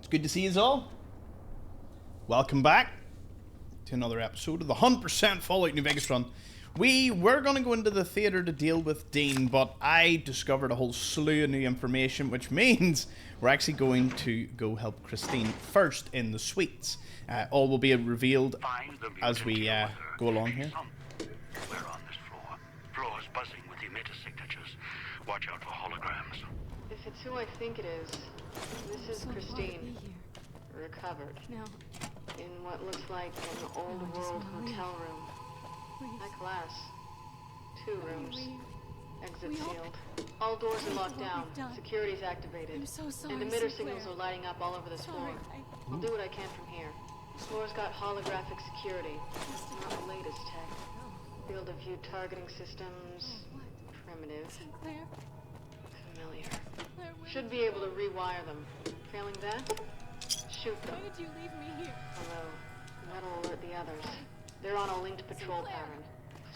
It's good to see you all. Welcome back to another episode of the 100% Fallout New Vegas run. We were going to go into the theatre to deal with Dean, but I discovered a whole slew of new information, which means we're actually going to go help Christine first in the suites. All will be revealed as we go along here. We're on this floor. Floor's buzzing with emitter signatures. Watch out for holograms. If it's who I think it is, this is Christine. Recovered. No. In what looks like an old world hotel room. High class. 2 rooms. Exit sealed. All doors are locked down. Security's activated. I'm so sorry, and emitter Sinclair. signals are lighting up all over this floor. I'll do what I can from here. This floor's got holographic security. Not the latest tech. Field of view targeting systems. Primitive. Sinclair? Familiar. Sinclair, Should be able to rewire them. Failing that, shoot them. Why did you leave me here? Although, that'll alert the others. They're on a linked patrol pattern.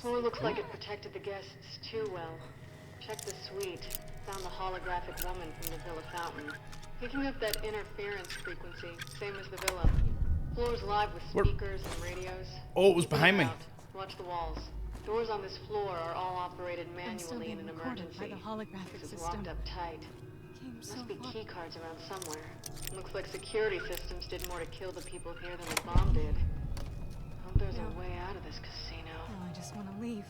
Floor looks like it protected the guests too well. Check the suite. Found the holographic woman from the villa fountain. Picking up that interference frequency, same as the villa. Floor's live with speakers and radios. Oh, it was behind me. Out. Watch the walls. Doors on this floor are all operated manually in an recorded by emergency. the holographic This is system. locked up tight. Came so Must be far. key cards around somewhere. Looks like security systems did more to kill the people here than the bomb did. Hope there's a way out of this casino. No, I just want to leave.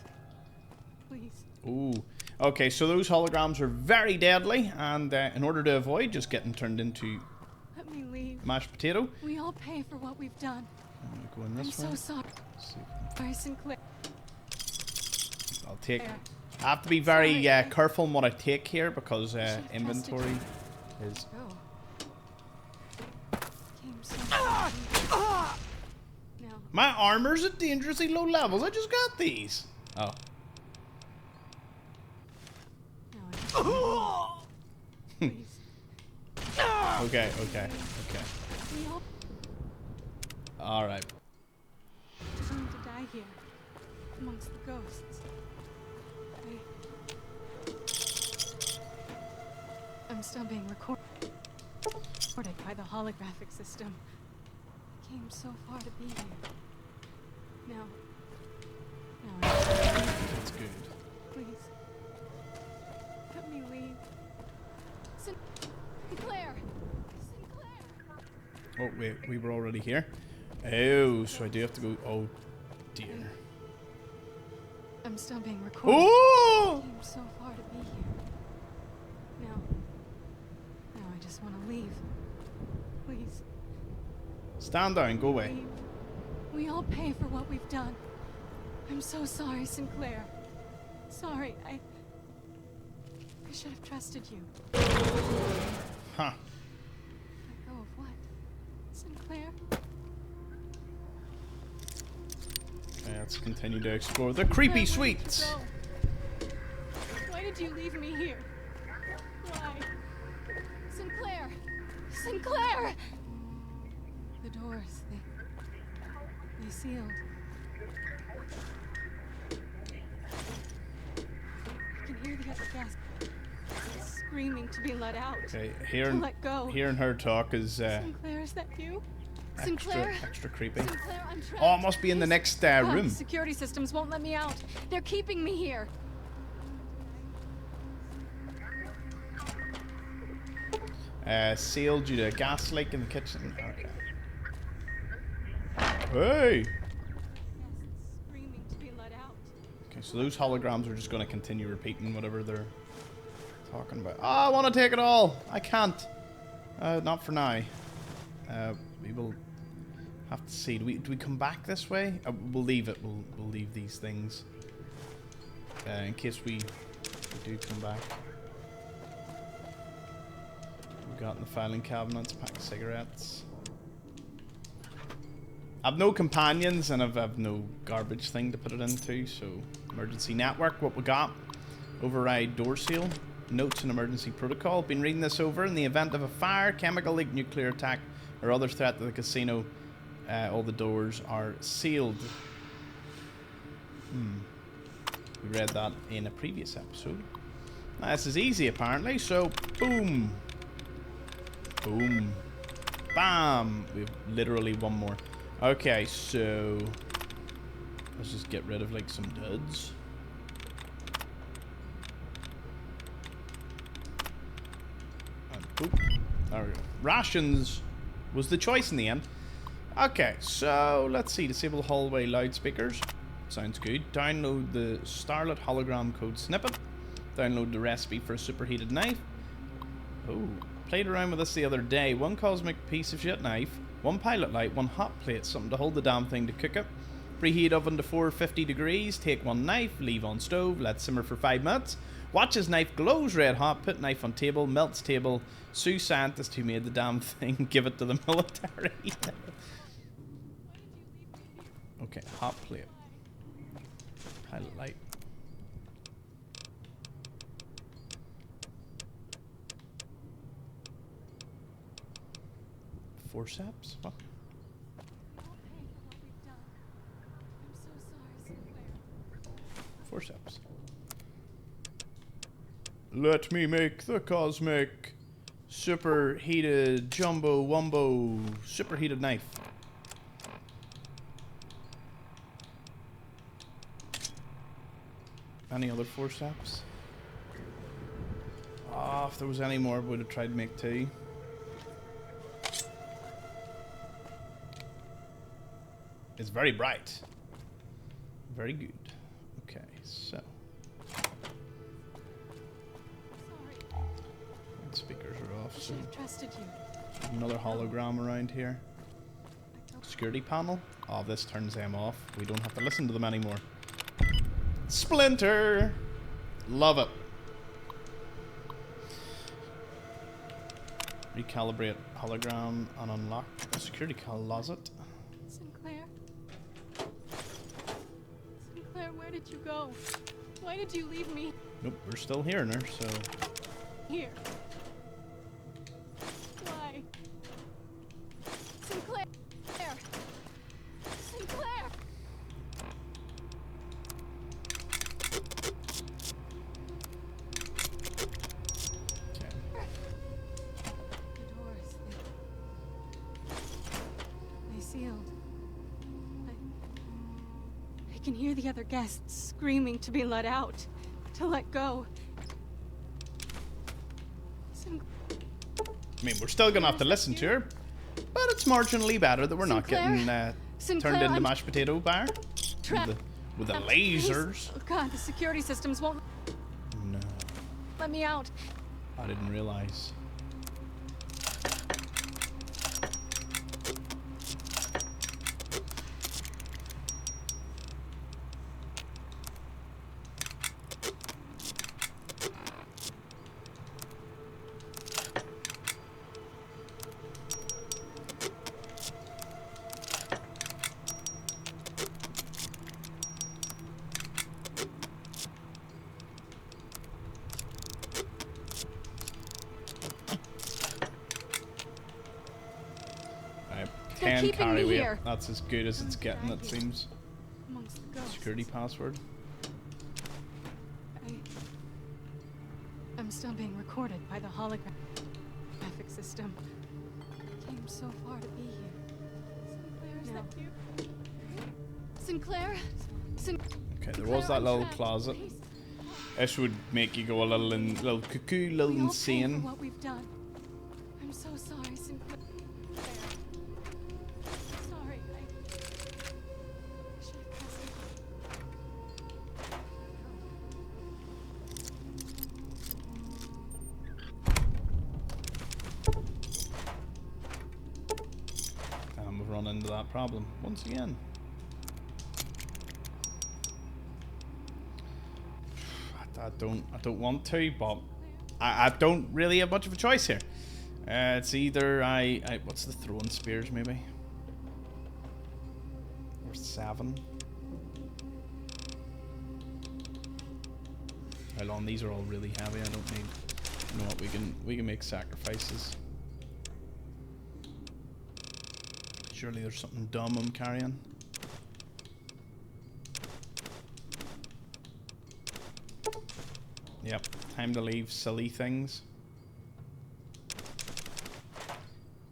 Please. Ooh. Okay, so those holograms are very deadly, and in order to avoid just getting turned into Let me leave. mashed potato, We all pay for what we've done. I'm gonna go in I'm this so way. sorry. Let's see if Sorry, Sinclair. I'll take. There. I have to be very Sorry. careful in what I take here because should've inventory trusted is. Go. Came so far. Now, My armor's at dangerously low levels. I just got these. Oh. now I just want to leave. Please. Okay. We all All right. going to die here, amongst the ghosts. I'm still being recorded by the holographic system. Came so far to be here. Now That's good. please, let me leave. Sinclair! Oh wait, we were already here. Oh, so I do have to go. Oh dear. I'm still being recorded. Oh! Came so far to be here. Now I just want to leave. Please. Stand down. Go away. Leave. We all pay for what we've done. I'm so sorry, Sinclair. Sorry, I should have trusted you. Huh. Let go of what? Sinclair? Okay, let's continue to explore the creepy Sinclair, where did you suites. go? Why did you leave me here? Why? Sinclair! Sinclair! The doors, they sealed. I can hear the other guests screaming to be let out. Okay, To let go. hearing her talk is Sinclair, is that you? Sinclair? extra creepy. Sinclair, I'm trapped. Oh, it must be in the next room. The security systems won't let me out. They're keeping me here. Sealed due to a gas leak in the kitchen. Okay. Hey! Guests screaming to be let out. Okay, so those holograms are just going to continue repeating whatever they're talking about. Oh, I want to take it all! I can't. Not for now. We will have to see. Do we come back this way? We'll leave it. We'll leave these things. In case we do come back. We've got in the filing cabinets, pack of cigarettes. I've no companions and I've no garbage thing to put it into, so emergency network, what we got. Override door seal. Notes and emergency protocol. Been reading this over. In the event of a fire, chemical leak, nuclear attack, or other threat to the casino, all the doors are sealed. We read that in a previous episode. Now, this is easy apparently, so boom. Boom. Bam! We've literally one more. Okay, so let's just get rid of like some duds. And oop, there we go. Rations was the choice in the end. Okay, so let's see. Disable hallway loudspeakers. Sounds good. Download the Starlit hologram code snippet. Download the recipe for a superheated knife. Oh, played around with this the other day. One cosmic piece of shit knife, one pilot light, one hot plate, something to hold the damn thing to cook it. Preheat oven to 450 degrees. Take one knife, leave on stove, let simmer for 5 minutes. Watch as knife glows red hot. Put knife on table, melts table. Sue scientist who made the damn thing. Give it to the military. Okay, hot plate. Pilot light. Forceps? What? Forceps. Let me make the cosmic superheated jumbo wumbo superheated knife. Any other forceps? Oh, if there was any more, would have tried to make 2. It's very bright. Very good. Okay, so. Speakers are off. So Trusted you. another hologram around here. Security panel. Oh, this turns them off. We don't have to listen to them anymore. Splinter! Love it. Recalibrate hologram and unlock security closet. Sinclair? Sinclair, where did you go? Why did you leave me Nope, we're still hearing her, so. here? Why? Sinclair! Sinclair! Okay. The doors, they sealed. I can hear the other guests screaming to be let out, to let go. I mean, we're still gonna have to listen to her, but it's marginally better that we're not Sinclair? getting Sinclair, turned into I'm mashed potato bar with the lasers. Oh God, the security systems won't No, let me out. I didn't realize. They're 10 keeping carry me weight. here. That's as good as it's getting, it seems. Amongst the ghosts. Security password. I'm still being recorded by the holographic system. I came so far to be here. Sinclair, is that you? Sinclair? Okay, there was that little closet. This would make you go a little cuckoo, little We all pay insane. for what we've done. I'm so sorry, Sinclair. Sorry, I should have pressed it. And we've run into that problem once again. I don't want to, but I don't really have much of a choice here. It's either what's the throwing spears maybe? Or 7. Hold on, these are all really heavy. I don't need. You know what? We can make sacrifices. Surely there's something dumb I'm carrying. Yep, time to leave silly things.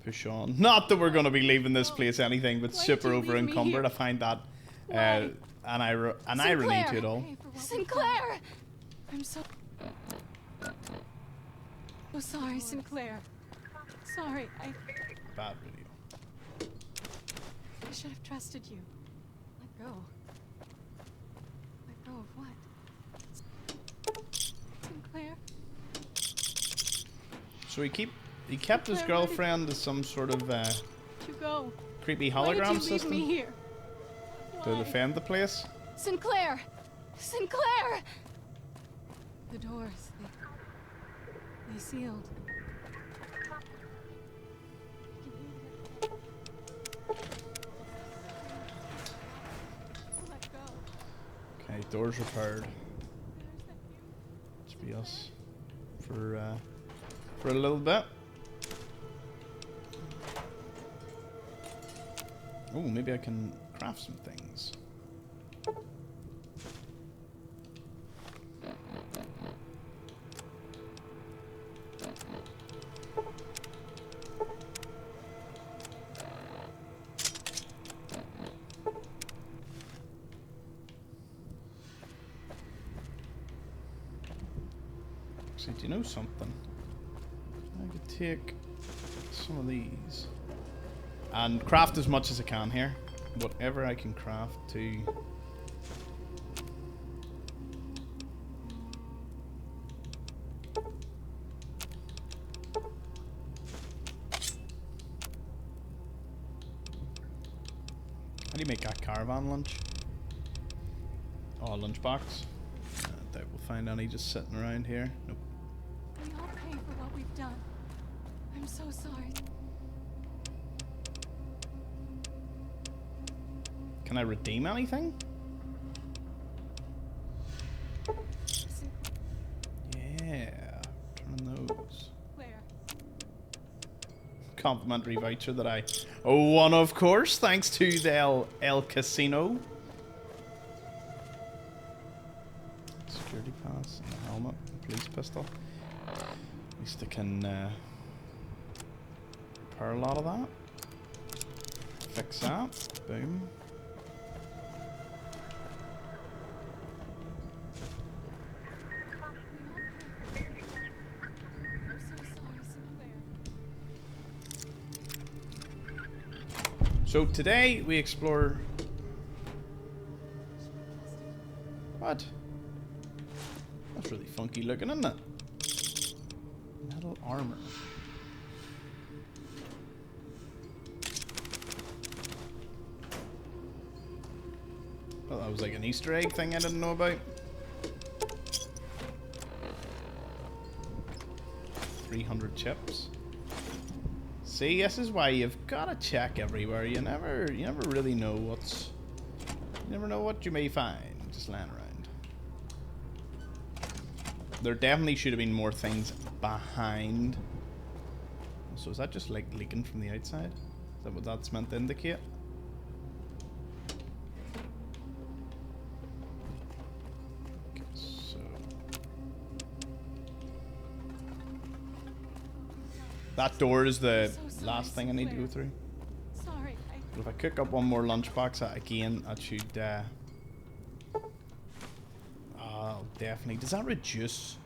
push on. Not that we're going to be leaving this place anything but Why super did you over leave me encumbered. here? I find that Why? an irony to it all. Sinclair! I'm so sorry, Sinclair. Sorry, Bad video. I should have trusted you. Let go. Let go of what? Sinclair? So he kept his Sinclair, where did- girlfriend as some sort of Where'd you go? creepy Why did hologram you leave system me here? to Why? defend the place. Sinclair! Sinclair! The doors, they sealed. Let go. Okay, doors repaired. There's that you. Should be us for a little bit. Oh, maybe I can craft some things. Actually, do you know something? I could take some of these and craft as much as I can here. Whatever I can craft to. How do you make a caravan lunch? Oh, a lunchbox. Doubt we'll find any just sitting around here. Nope. We all pay for what we've done. I'm so sorry. Can I redeem anything? Yeah. Turn those. Sinclair. Complimentary voucher that I won, of course, thanks to the El Casino. Security pass, and a helmet, a police pistol. At least I can repair a lot of that. Fix that. Boom. I'm so sorry, Sinclair. So today we explore. What? That's really funky looking, isn't it? Metal armor. Well, that was like an Easter egg thing I didn't know about. 300 chips. See, this is why you've got to check everywhere. You never really know what's. You never know what you may find just lying around. There definitely should have been more things behind. So is that just like leaking from the outside? Is that what that's meant to indicate? Okay, so that door is the last thing I need to go through. Sorry, But if I cook up one more lunchbox again, that should. Oh, definitely. Does that reduce?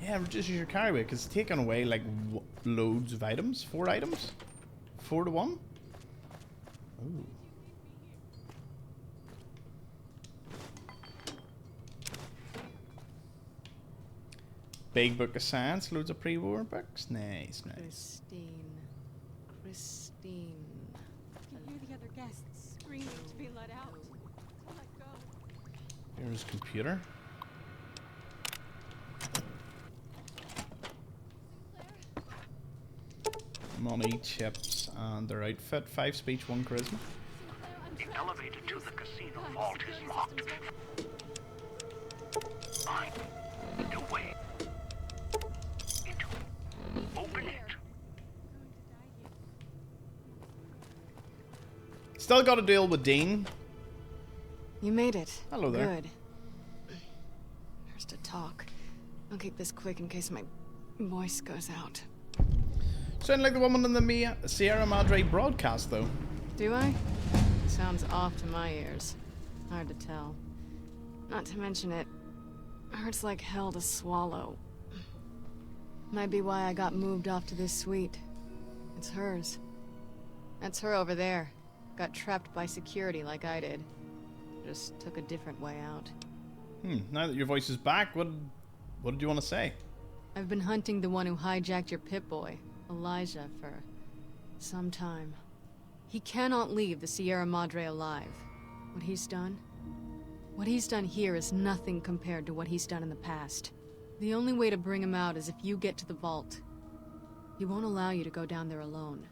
Yeah, it reduces your carry weight because it's taking away like loads of items. 4 items? 4 to 1? Ooh. Big book of science, loads of pre-war books. Nice, nice. Christine. I can hear the other guests screaming to be let out. To let go. Here's computer. Money, chips, and their outfit. 5 speech, 1 charisma. The elevator to the casino vault is locked. Find the way into it. Open it. Still got to deal with Dean. You made it. Hello there. Good. There's to talk. I'll keep this quick in case my voice goes out. Sound like the woman in the Sierra Madre broadcast, though. Do I? Sounds off to my ears. Hard to tell. Not to mention it hurts like hell to swallow. Might be why I got moved off to this suite. It's hers. That's her over there. Got trapped by security like I did. Just took a different way out. Now that your voice is back, what did you want to say? I've been hunting the one who hijacked your Pip-Boy, Elijah, for some time. He cannot leave the Sierra Madre alive. What he's done here is nothing compared to what he's done in the past. The only way to bring him out is if you get to the vault. He won't allow you to go down there alone.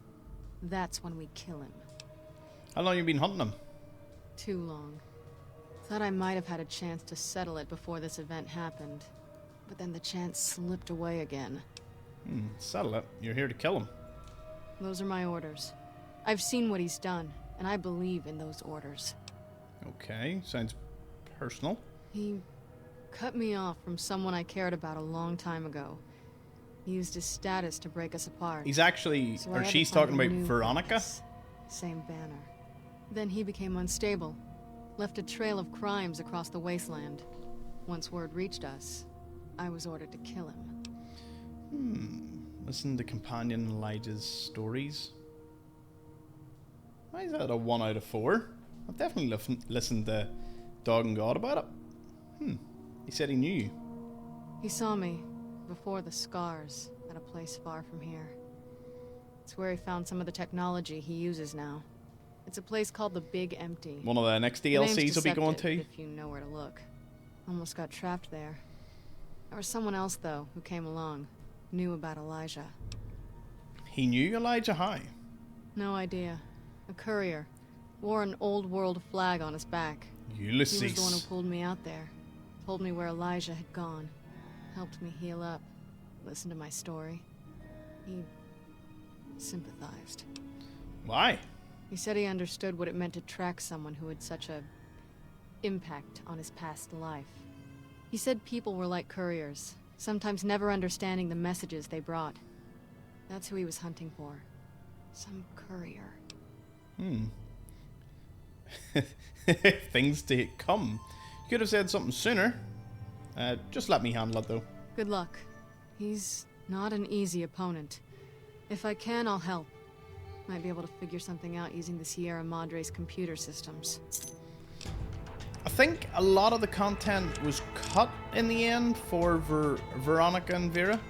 That's when we kill him. How long have you been hunting him? Too long. Thought I might have had a chance to settle it before this event happened. But then the chance slipped away again. Settle it. You're here to kill him. Those are my orders. I've seen what he's done, and I believe in those orders. Okay, sounds personal. He cut me off from someone I cared about a long time ago. He used his status to break us apart. He's actually, So I or had to she's find talking a about new Veronica? place. Same banner. Then he became unstable. Left a trail of crimes across the wasteland. Once word reached us, I was ordered to kill him. Listen to companion Elijah's stories. Why is that a 1 out of 4? I've definitely listened to Dog and God about it. He said he knew you. He saw me before the scars at a place far from here. It's where he found some of the technology he uses now. It's a place called the Big Empty. One of the next The name's DLCs will be going to. deceptive if you know where to look. Almost got trapped there. There was someone else, though, who came along. Knew about Elijah. He knew Elijah High. No idea. A courier. Wore an old world flag on his back. Ulysses. He was the one who pulled me out there. Told me where Elijah had gone. Helped me heal up. Listened to my story. He sympathized. Why? He said he understood what it meant to track someone who had such a impact on his past life. He said people were like couriers, sometimes never understanding the messages they brought. That's who he was hunting for. Some courier. Things to come. You could have said something sooner. Just let me handle it, though. Good luck. He's not an easy opponent. If I can, I'll help. Might be able to figure something out using the Sierra Madre's computer systems. I think a lot of the content was cut in the end for Veronica and Vera.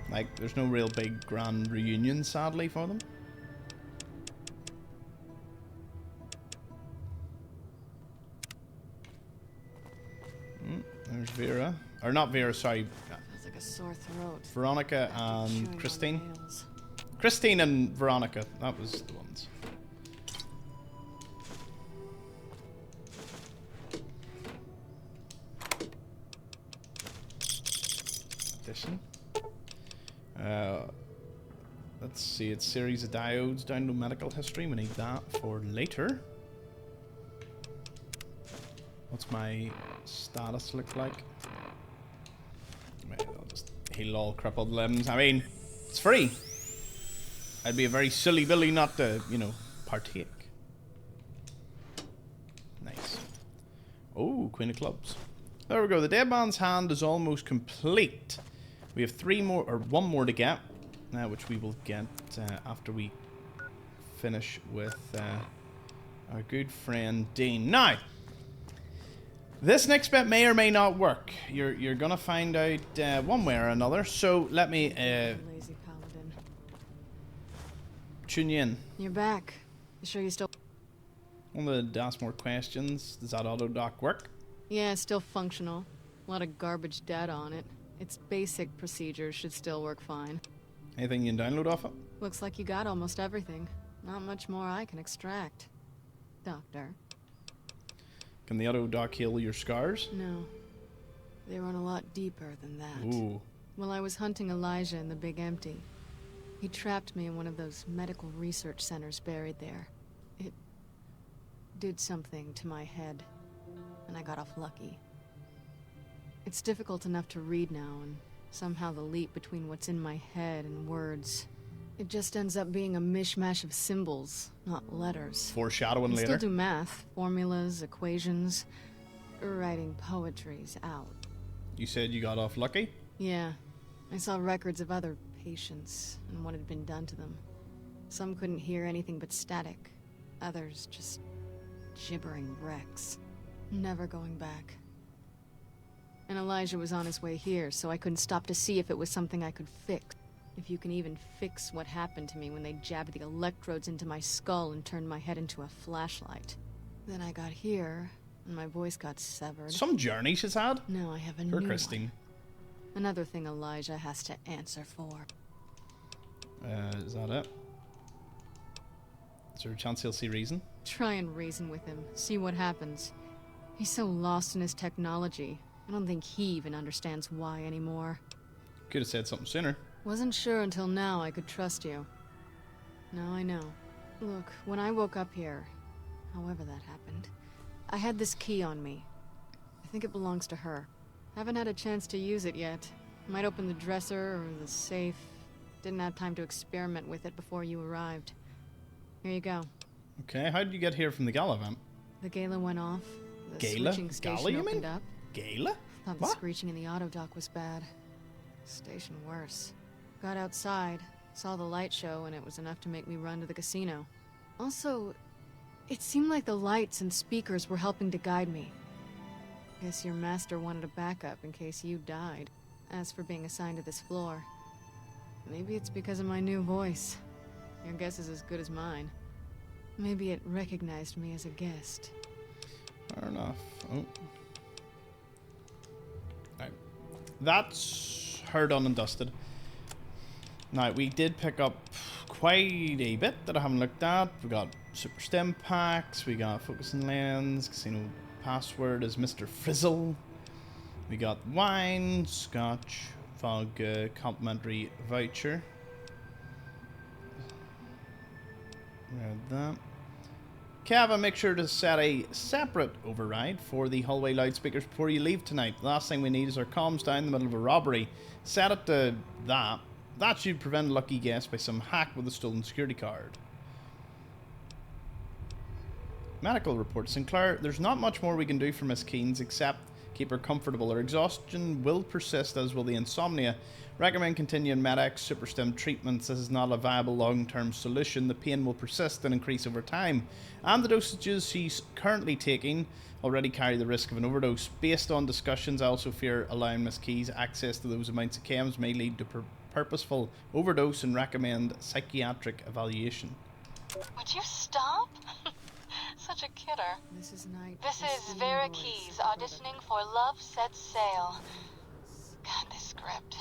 Like, there's no real big grand reunion, sadly, for them. There's Vera. Or not Vera, sorry. Feels like a sore throat. Veronica Chewing and on Christine. nails. Christine and Veronica. That was the ones. Addition. Let's see. It's series of diodes. Download medical history. We need that for later. What's my status look like? I'll just heal all crippled limbs. I mean, it's free. I'd be a very silly Billy not to, you know, partake. Nice. Oh, Queen of Clubs. There we go. The Dead Man's Hand is almost complete. We have one more to get, which we will get after we finish with our good friend Dean. Now, this next bit may or may not work. You're gonna find out one way or another. So let me Lazy paladin. tune you in. You're back. You sure you still... I'm gonna ask more questions. Does that auto dock work? Yeah, it's still functional. A lot of garbage data on it. Its basic procedures should still work fine. Anything you can download off it? Looks like you got almost everything. Not much more I can extract. Doctor. Can the auto dock heal your scars? No. They run a lot deeper than that. Ooh. While I was hunting Elijah in the Big Empty, he trapped me in one of those medical research centers buried there. It did something to my head, and I got off lucky. It's difficult enough to read now, and somehow the leap between what's in my head and words It just ends up being a mishmash of symbols, not letters. Foreshadowing I later. still do math, formulas, equations. Writing poetry's out. You said you got off lucky? Yeah. I saw records of other patients and what had been done to them. Some couldn't hear anything but static. Others just gibbering wrecks. Never going back. And Elijah was on his way here, so I couldn't stop to see if it was something I could fix. If you can even fix what happened to me when they jabbed the electrodes into my skull and turned my head into a flashlight. Then I got here, and my voice got severed. Some journey she's had. Now I have a Poor new Christine. one. Another thing Elijah has to answer for. Is that it? Is there a chance he'll see reason? Try and reason with him, see what happens. He's so lost in his technology. I don't think he even understands why anymore. Could have said something sooner. Wasn't sure until now I could trust you. Now I know. Look, when I woke up here, however that happened, I had this key on me. I think it belongs to her. Haven't had a chance to use it yet. Might open the dresser or the safe. Didn't have time to experiment with it before you arrived. Here you go. Okay, how did you get here from the gala vent? The gala went off. The Gala? switching station Gala, you opened mean? up. Gala? Thought the What? screeching in the auto dock was bad. Station worse. Got outside, saw the light show, and it was enough to make me run to the casino. Also, it seemed like the lights and speakers were helping to guide me. Guess your master wanted a backup in case you died. As for being assigned to this floor, maybe it's because of my new voice. Your guess is as good as mine. Maybe it recognized me as a guest. Fair enough. Oh. Right. That's her done and dusted. Now, we did pick up quite a bit that I haven't looked at. We got super stim packs, we got focusing lens, casino password is Mr. Frizzle. We got wine, scotch, vodka, complimentary voucher. Read that. Kava, make sure to set a separate override for the hallway loudspeakers before you leave tonight. The last thing we need is our comms down in the middle of a robbery. Set it to that. That should prevent a lucky guess by some hack with a stolen security card. Medical report. Sinclair, there's not much more we can do for Miss Keynes except keep her comfortable. Her exhaustion will persist, as will the insomnia. Recommend continuing Med-X super stim treatments. This is not a viable long-term solution. The pain will persist and increase over time. And the dosages she's currently taking already carry the risk of an overdose. Based on discussions, I also fear allowing Miss Keyes access to those amounts of chems may lead to purposeful overdose and recommend psychiatric evaluation. Would you stop? Such a kidder. This is night. This is Vera Keyes auditioning for Love Sets Sail. God, this script.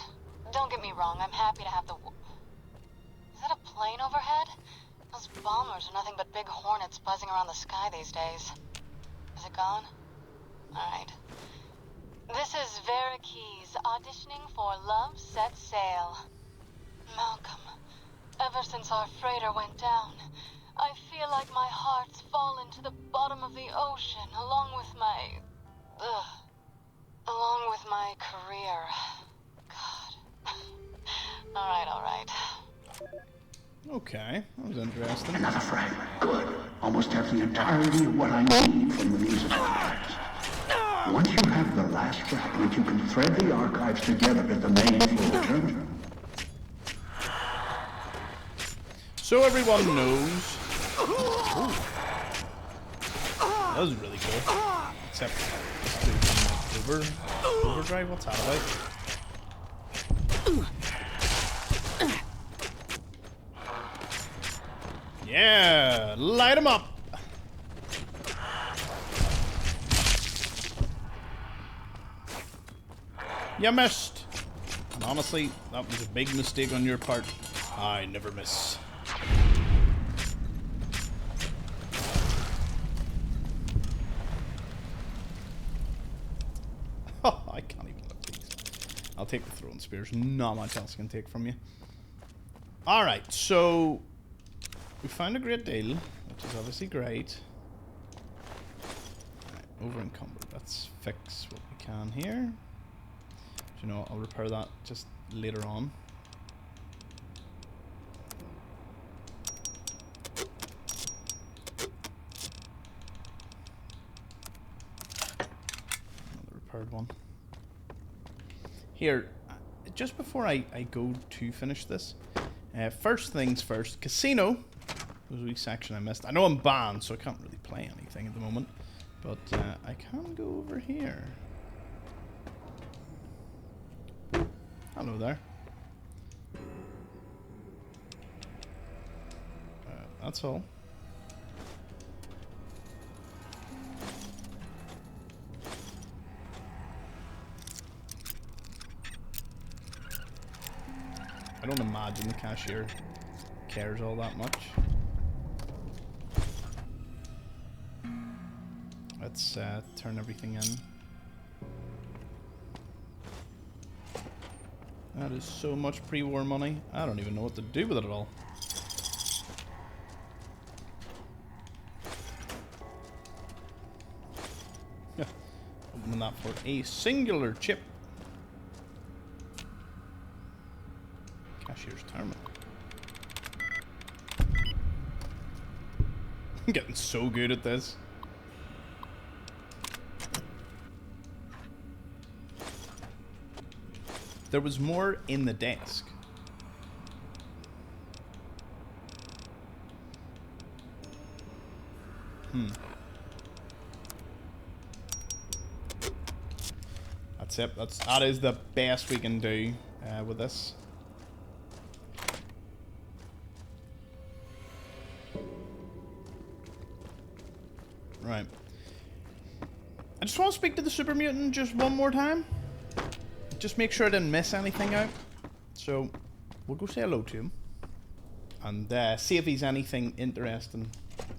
Don't get me wrong, I'm happy to have the... Is that a plane overhead? Those bombers are nothing but big hornets buzzing around the sky these days. Is it gone? Alright. This is Vera Keyes auditioning for Love Sets Sail. Malcolm, ever since our freighter went down, I feel like my heart's fallen to the bottom of the ocean along with my... along with my career. God. Alright. Okay, that was interesting. Another fragment. Good. Almost have the entirety of what I need from the musical archives. Once you have the last fragment, you can thread the archives together at the main floor terminal. So everyone knows... Ooh. That was really cool. Except... Overdrive? What's that about? Yeah! Light 'em up! You missed! And honestly, that was a big mistake on your part. I never miss. Oh, I can't even look at these. I'll take the throwing spears. Not much else I can take from you. Alright, so... we found a great deal, which is obviously great. Right, over encumbered. Let's fix what we can here. You know, I'll repair that just later on. heard one. Here, just before I go to finish this, first things first, casino. There's a wee section I missed. I know I'm banned, so I can't really play anything at the moment. But I can go over here. Hello there. That's all. I don't imagine the cashier cares all that much. Let's turn everything in. That is so much pre-war money. I don't even know what to do with it at all. Opening that for a singular chip. Cashier's terminal. I'm getting so good at this. There was more in the desk. That's it. That is the best we can do with this. Right. I just want to speak to the super mutant just one more time. Just make sure I didn't miss anything out. So, we'll go say hello to him. And see if he's anything interesting,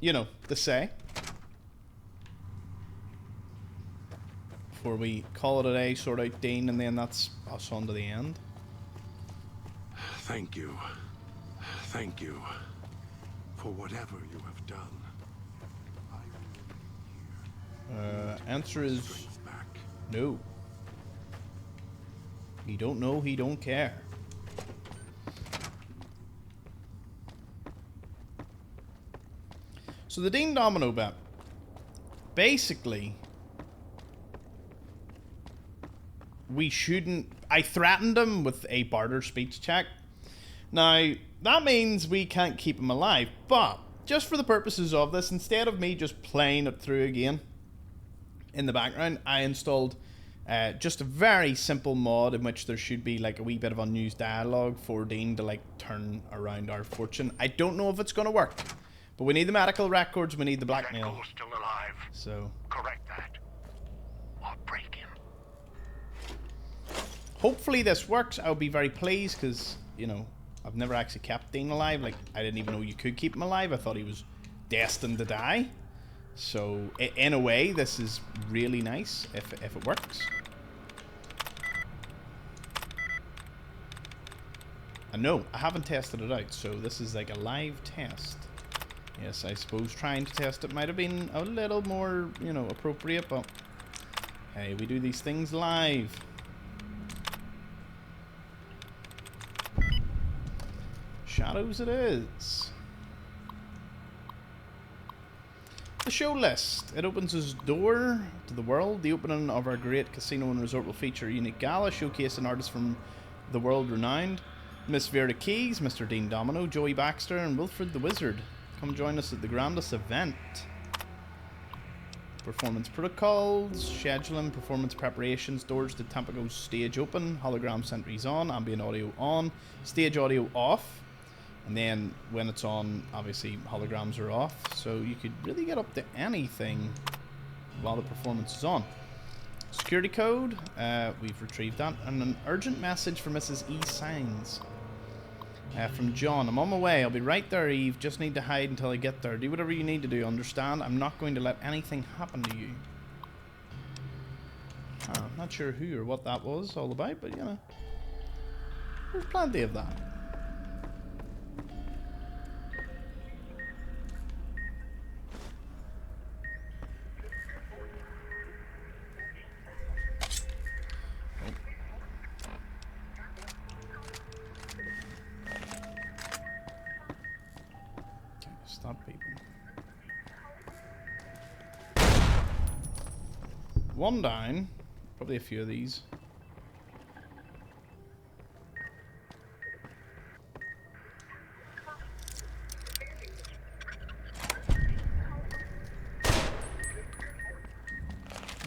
you know, to say. Before we call it a day, sort out Dean, and then that's us on to the end. Thank you. Thank you for whatever you have done. Answer is no. He don't know, he don't care. So the Dean Domino bet. Basically, we shouldn't... I threatened him with a barter speech check. Now, that means we can't keep him alive, but just for the purposes of this, instead of me just playing it through again in the background, I installed just a very simple mod in which there should be like a wee bit of unused dialogue for Dean to like turn around our fortune. I don't know if it's going to work, but we need the medical records, we need the blackmail. Ghost still alive. So Correct that. Or break him. hopefully this works. I'll be very pleased because, you know, I've never actually kept Dean alive. Like, I didn't even know you could keep him alive. I thought he was destined to die. So in a way, this is really nice if it works. And no, I haven't tested it out, so this is like a live test. Yes, I suppose trying to test it might have been a little more, you know, appropriate, but hey, we do these things live. Shadows it is. The show list. It opens its door to the world. The opening of our great casino and resort will feature a unique gala showcasing artists from the world renowned. Miss Vera Keys, Mr. Dean Domino, Joey Baxter, and Wilfred the Wizard. Come join us at the grandest event. Performance protocols, scheduling, performance preparations, doors to Tampago's stage open, hologram sentries on, ambient audio on, stage audio off. And then when it's on, obviously holograms are off. So you could really get up to anything while the performance is on. Security code, we've retrieved that. And an urgent message for Mrs. E. Signs. From John. I'm on my way. I'll be right there, Eve. Just need to hide until I get there. Do whatever you need to do. Understand? I'm not going to let anything happen to you. I'm not sure who or what that was all about, but you know. There's plenty of that. Stop peeping. One down. Probably a few of these.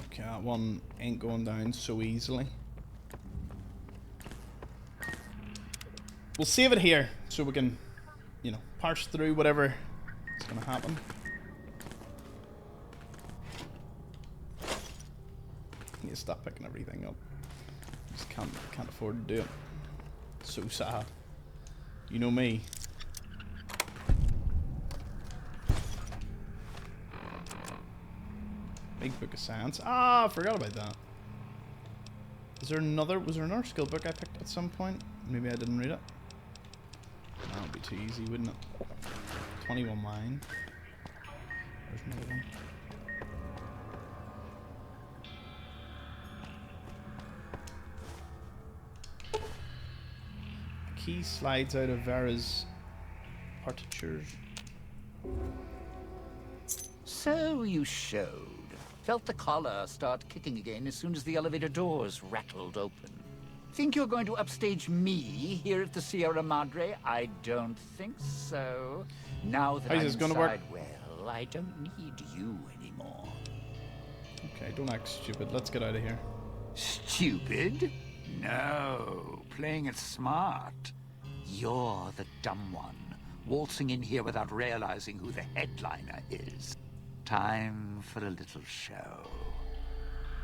Okay, that one ain't going down so easily. We'll save it here so we can, you know, parse through whatever is going to happen. I need to stop picking everything up. Just can't afford to do it. So sad. You know me. Big book of science. Ah, I forgot about that. Was there another skill book I picked at some point? Maybe I didn't read it. That would be too easy, wouldn't it? 21 mine. There's another one. A key slides out of Vera's partitures. So you showed. Felt the collar start kicking again as soon as the elevator doors rattled open. Think you're going to upstage me here at the Sierra Madre? I don't think so. Now that I'm inside, well, I don't need you anymore. Okay, don't act stupid. Let's get out of here. Stupid? No, playing it smart. You're the dumb one, waltzing in here without realizing who the headliner is. Time for a little show.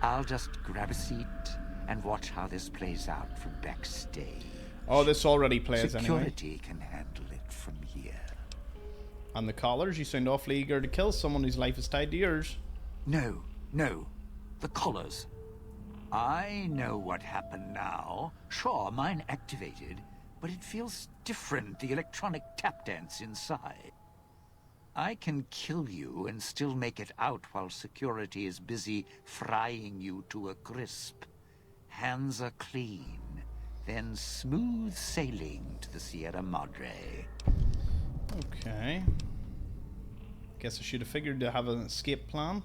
I'll just grab a seat and watch how this plays out from backstage. Oh, this already plays anyway. Security can handle it from here. And the collars? You sound awfully eager to kill someone whose life is tied to yours. No. The collars. I know what happened now. Sure, mine activated, but it feels different, the electronic tap dance inside. I can kill you and still make it out while security is busy frying you to a crisp. Hands are clean, then smooth sailing to the Sierra Madre. Okay. Guess I should have figured to have an escape plan.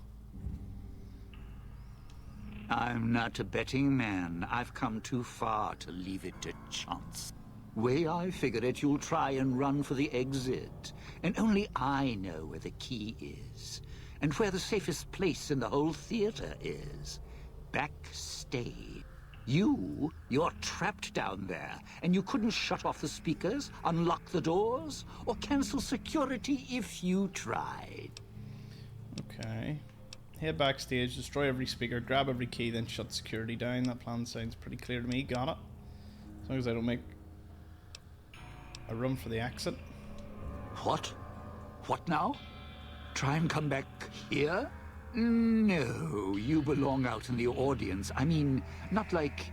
I'm not a betting man. I've come too far to leave it to chance. Way I figure it, you'll try and run for the exit. And only I know where the key is. And where the safest place in the whole theater is. Backstage. You're trapped down there, and you couldn't shut off the speakers, unlock the doors, or cancel security if you tried. Okay. Head backstage, destroy every speaker, grab every key, then shut security down. That plan sounds pretty clear to me. Got it. As long as I don't make a run for the exit. What? What now? Try and come back here? No, you belong out in the audience. I mean, not like,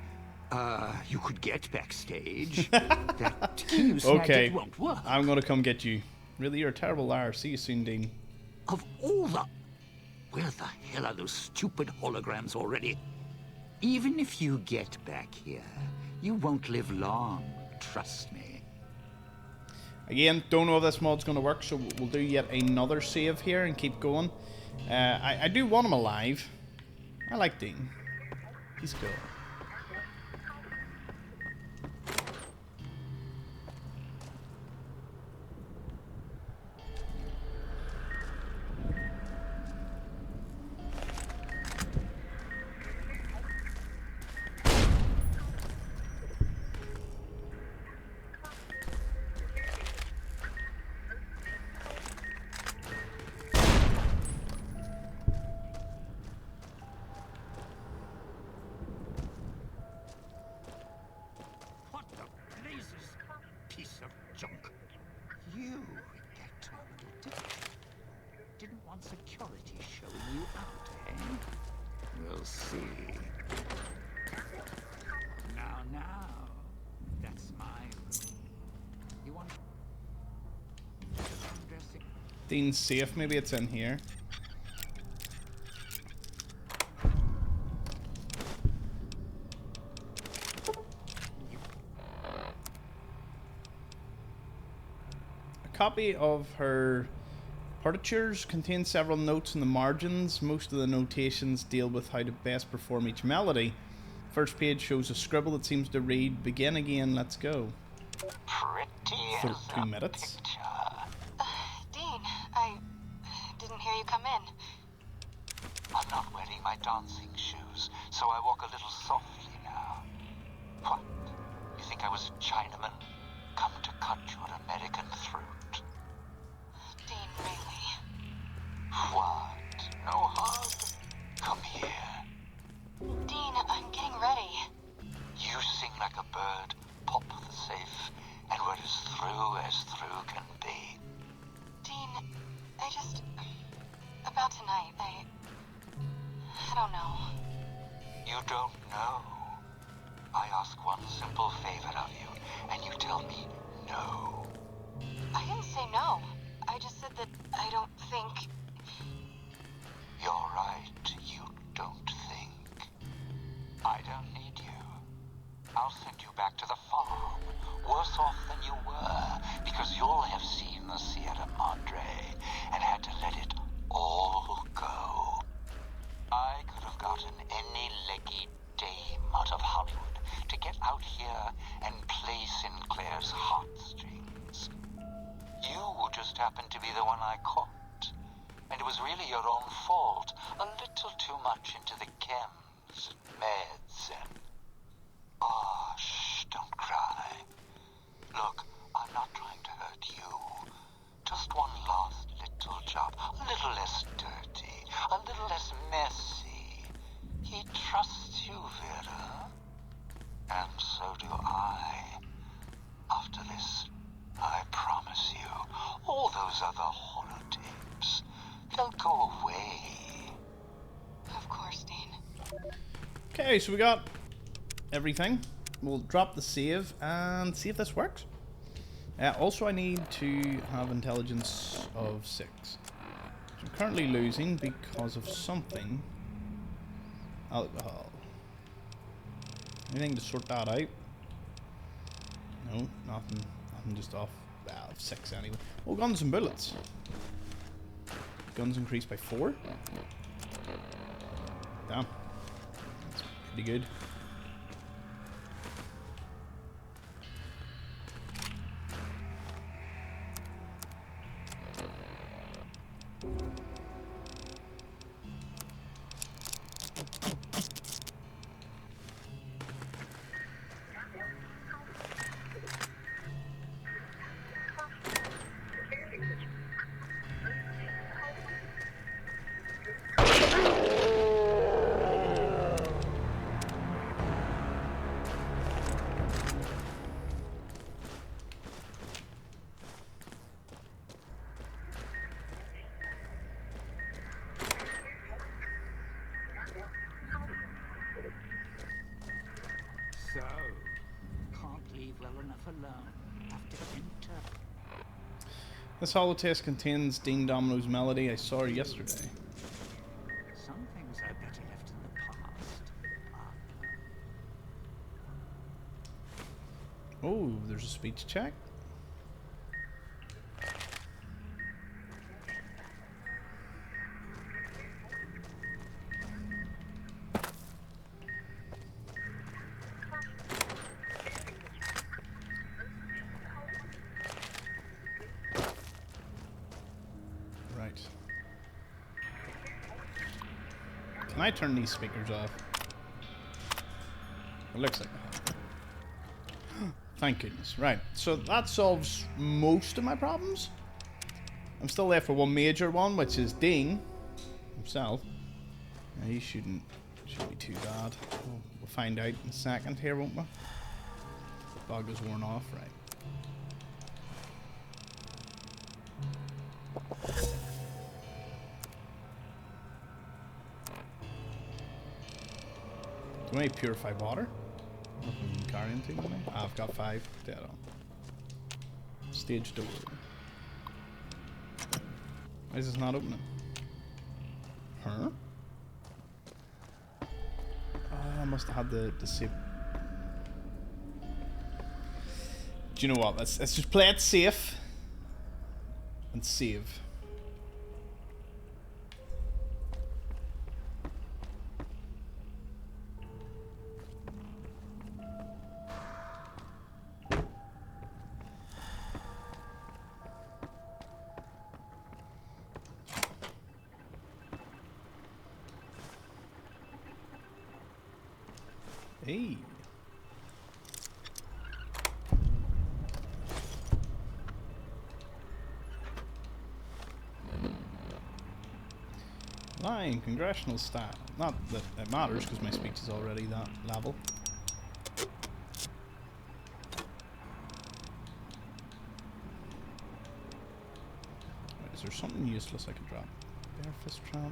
you could get backstage. That key you snagged, Okay, it won't work. I'm gonna come get you. Really, you're a terrible liar. See you soon, Dean. Of all the... Where the hell are those stupid holograms already? Even if you get back here, you won't live long. Trust me. Again, don't know if this mod's going to work, so we'll do yet another save here and keep going. I do want him alive. I like Dean. He's cool. Security showing you out, eh? We'll see. Now, that's my room. You want dressing? Dean's safe, maybe it's in here. A copy of her Partitures contain several notes in the margins. Most of the notations deal with how to best perform each melody. First page shows a scribble that seems to read, "Begin again, let's go." Pretty For as 2 a minutes. picture. Dean, I didn't hear you come in. I'm not wearing my dancing shoes, so I walk a little softly now. What? You think I was a Chinaman? Come to cut your American throat. Dean, really? What? No hug? Come here. Dean, I'm getting ready. You sing like a bird, pop the safe, and we're as through can be. Dean, I just... About tonight, I don't know. You don't know. I ask one simple favor of you, and you tell me no. I didn't say no. I just said that I don't think... You're right, you don't think. I don't need you. I'll send you back to the farm, worse off than you were, because you'll have seen the Sierra Madre and had to let it all go. I could have gotten any leggy dame out of Hollywood to get out here and play Sinclair's heartstrings. You just happened to be the one I caught, and it was really your own fault. A little too much into the chems, meds, and... Ah, shh, don't cry. Look, I'm not trying to hurt you. Just one last little job, a little less dirty, a little less messy. He trusts you, Vera. And so do I. After this, I promise you, all those other horror tapes, they'll go away. Of course, Dean. Okay, so we got everything. We'll drop the save and see if this works. Also, I need to have intelligence of 6. So I'm currently losing because of something. Alcohol. Anything to sort that out? No, nothing. Nothing, just off. Well, 6 anyway. Oh, guns and bullets. Guns increased by 4. Damn. That's pretty good. So, can't leave well enough alone. Have to enter. This holotest contains Dean Domino's melody. I saw her yesterday. Some things are better left in the past. Oh, there's a speech check. Right. Can I turn these speakers off? It looks like that. Thank goodness. Right, so that solves most of my problems. I'm still left with one major one, which is Dean himself. Now, he shouldn't be too bad. We'll find out in a second here, won't we? Bug is worn off, right. Do I need purified water? Carry into me? I've got 5. Dead on. Stage door. Why is this not opening? Huh? I must have had the save. Do you know what? Let's just play it safe and save. Hey. Lying, congressional style. Not that it matters because my speech is already that level. Right, is there something useless I could drop? Bear fist trap.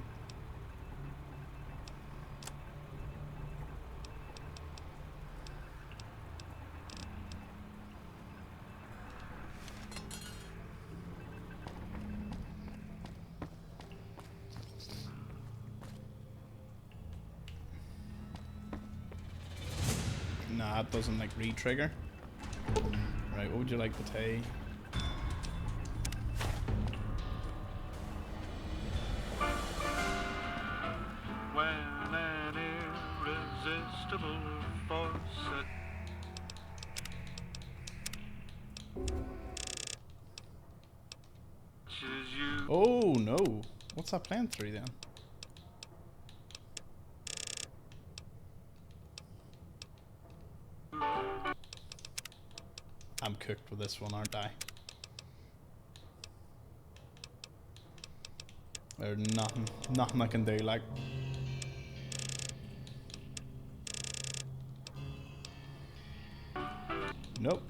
Nah, it doesn't like re-trigger. Right, what would you like to take? When an irresistible force touches you. Oh no! What's that playing through then? I'm cooked with this one, aren't I? There's nothing I can do, like. Nope.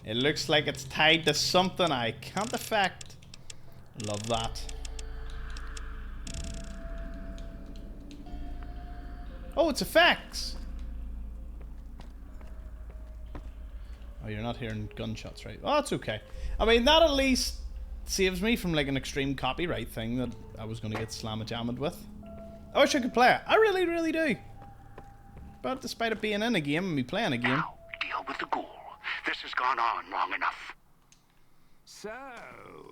It looks like it's tied to something I can't affect. Love that. Oh, it's effects! Oh, you're not hearing gunshots, right? Oh, that's okay. I mean, that at least saves me from like an extreme copyright thing that I was going to get slamma-jammed with. I wish I could play it. I really, really do. But despite it being in a game and me playing a game. Now, deal with the ghoul. This has gone on long enough. So,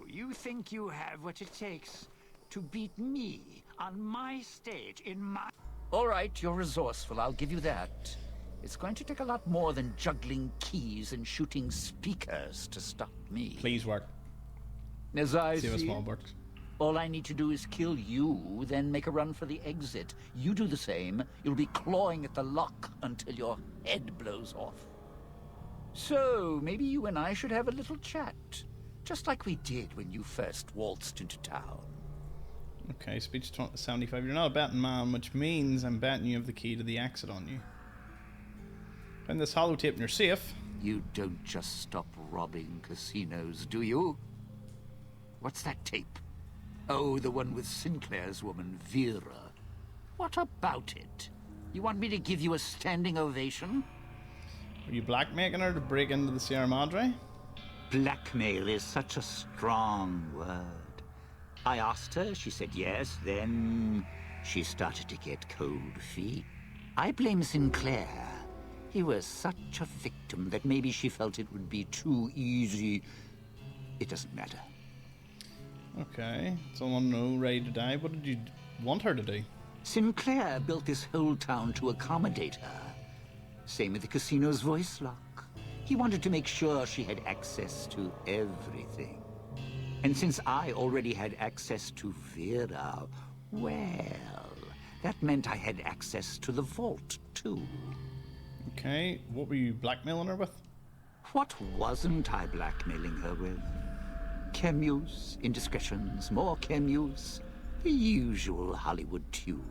you think you have what it takes to beat me on my stage in my... All right, you're resourceful, I'll give you that. It's going to take a lot more than juggling keys and shooting speakers to stop me. Please work. As I See how see small it, works. all I need to do is kill you, then make a run for the exit. You do the same, you'll be clawing at the lock until your head blows off. So, maybe you and I should have a little chat. Just like we did when you first waltzed into town. Okay, speech 75. You're not a betting man, which means I'm betting you have the key to the exit on you. Find this holotape in your safe. You don't just stop robbing casinos, do you? What's that tape? Oh, the one with Sinclair's woman, Vera. What about it? You want me to give you a standing ovation? Are you blackmailing her to break into the Sierra Madre? Blackmail is such a strong word. I asked her, she said yes, then she started to get cold feet. I blame Sinclair. He was such a victim that maybe she felt it would be too easy. It doesn't matter. Okay, someone know ready to die. What did you want her to do? Sinclair built this whole town to accommodate her. Same with the casino's voice lock. He wanted to make sure she had access to everything. And since I already had access to Vera, well, that meant I had access to the vault, too. Okay, what were you blackmailing her with? What wasn't I blackmailing her with? Chem use, indiscretions, more chem use. The usual Hollywood tune.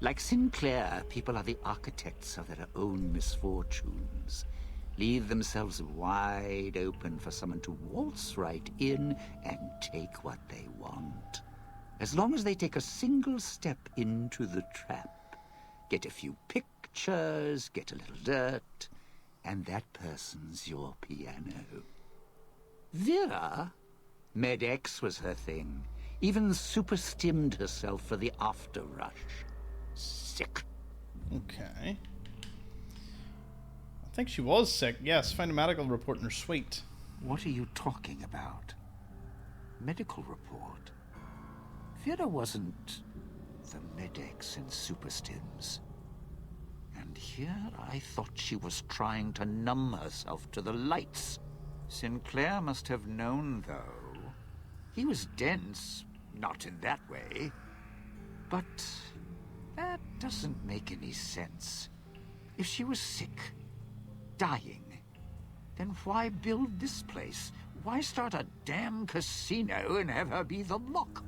Like Sinclair, people are the architects of their own misfortunes. Leave themselves wide open for someone to waltz right in and take what they want. As long as they take a single step into the trap, get a few pictures, get a little dirt, and that person's your piano. Vera? Med-X was her thing. Even super-stimmed herself for the after-rush. Sick. Okay. I think she was sick. Yes, find a medical report in her suite. What are you talking about? Medical report? Vera wasn't the Med-X and super-stims. And here I thought she was trying to numb herself to the lights. Sinclair must have known, though. He was dense, not in that way. But that doesn't make any sense. If she was sick, dying, then why build this place? Why start a damn casino and have her be the lock?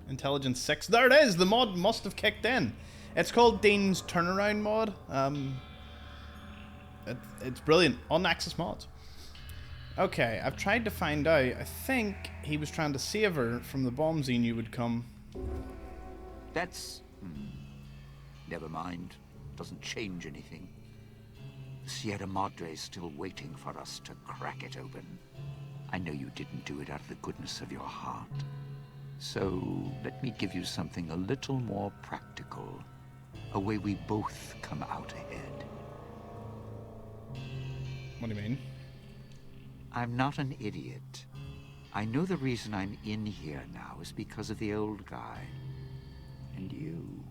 Intelligence 6. There it is! The mod must have kicked in. It's called Dean's Turnaround mod. It's brilliant. On Access Mods. Okay, I've tried to find out. I think he was trying to save her from the bombs he knew would come. That's... never mind. Doesn't change anything. Sierra Madre's still waiting for us to crack it open. I know you didn't do it out of the goodness of your heart. So, let me give you something a little more practical. A way we both come out ahead. What do you mean? I'm not an idiot. I know the reason I'm in here now is because of the old guy. And you.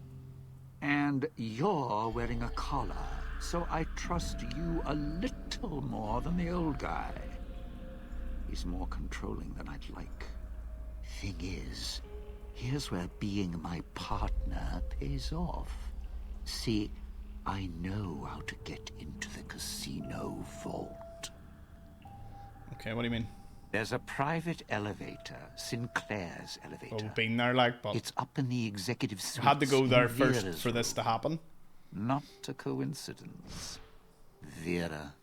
And you're wearing a collar, so I trust you a little more than the old guy. He's more controlling than I'd like. Thing is, here's where being my partner pays off. See, I know how to get into the casino vault. Okay, what do you mean? There's a private elevator, Sinclair's elevator. Well, we've been there, like, but... It's up in the executive suite. Had to go there first for this to happen. Not a coincidence. Vera.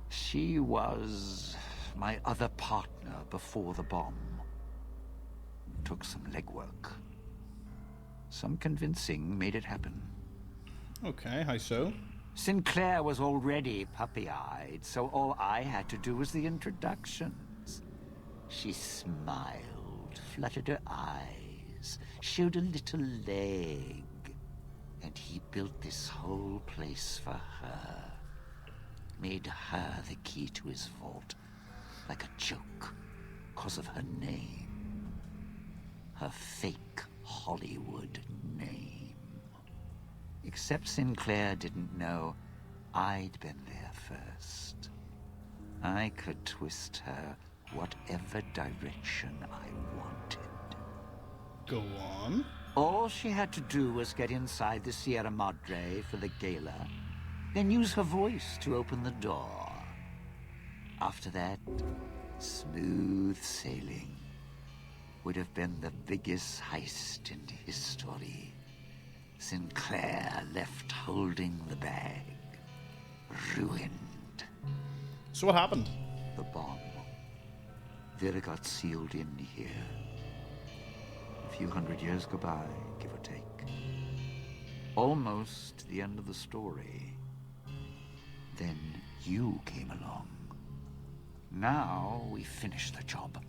She was my other partner before the bomb. Took some legwork. Some convincing made it happen. Okay, how so? Sinclair was already puppy-eyed, so all I had to do was the introductions. She smiled, fluttered her eyes, showed a little leg. And he built this whole place for her. Made her the key to his vault, like a joke, 'cause of her name. Her fake Hollywood name. Except Sinclair didn't know I'd been there first. I could twist her whatever direction I wanted. Go on. All she had to do was get inside the Sierra Madre for the gala, then use her voice to open the door. After that, smooth sailing. Would have been the biggest heist in history. Sinclair left holding the bag. Ruined. So what happened? The bomb. Vera got sealed in here. A few hundred years go by, give or take. Almost the end of the story. Then you came along. Now we finish the job.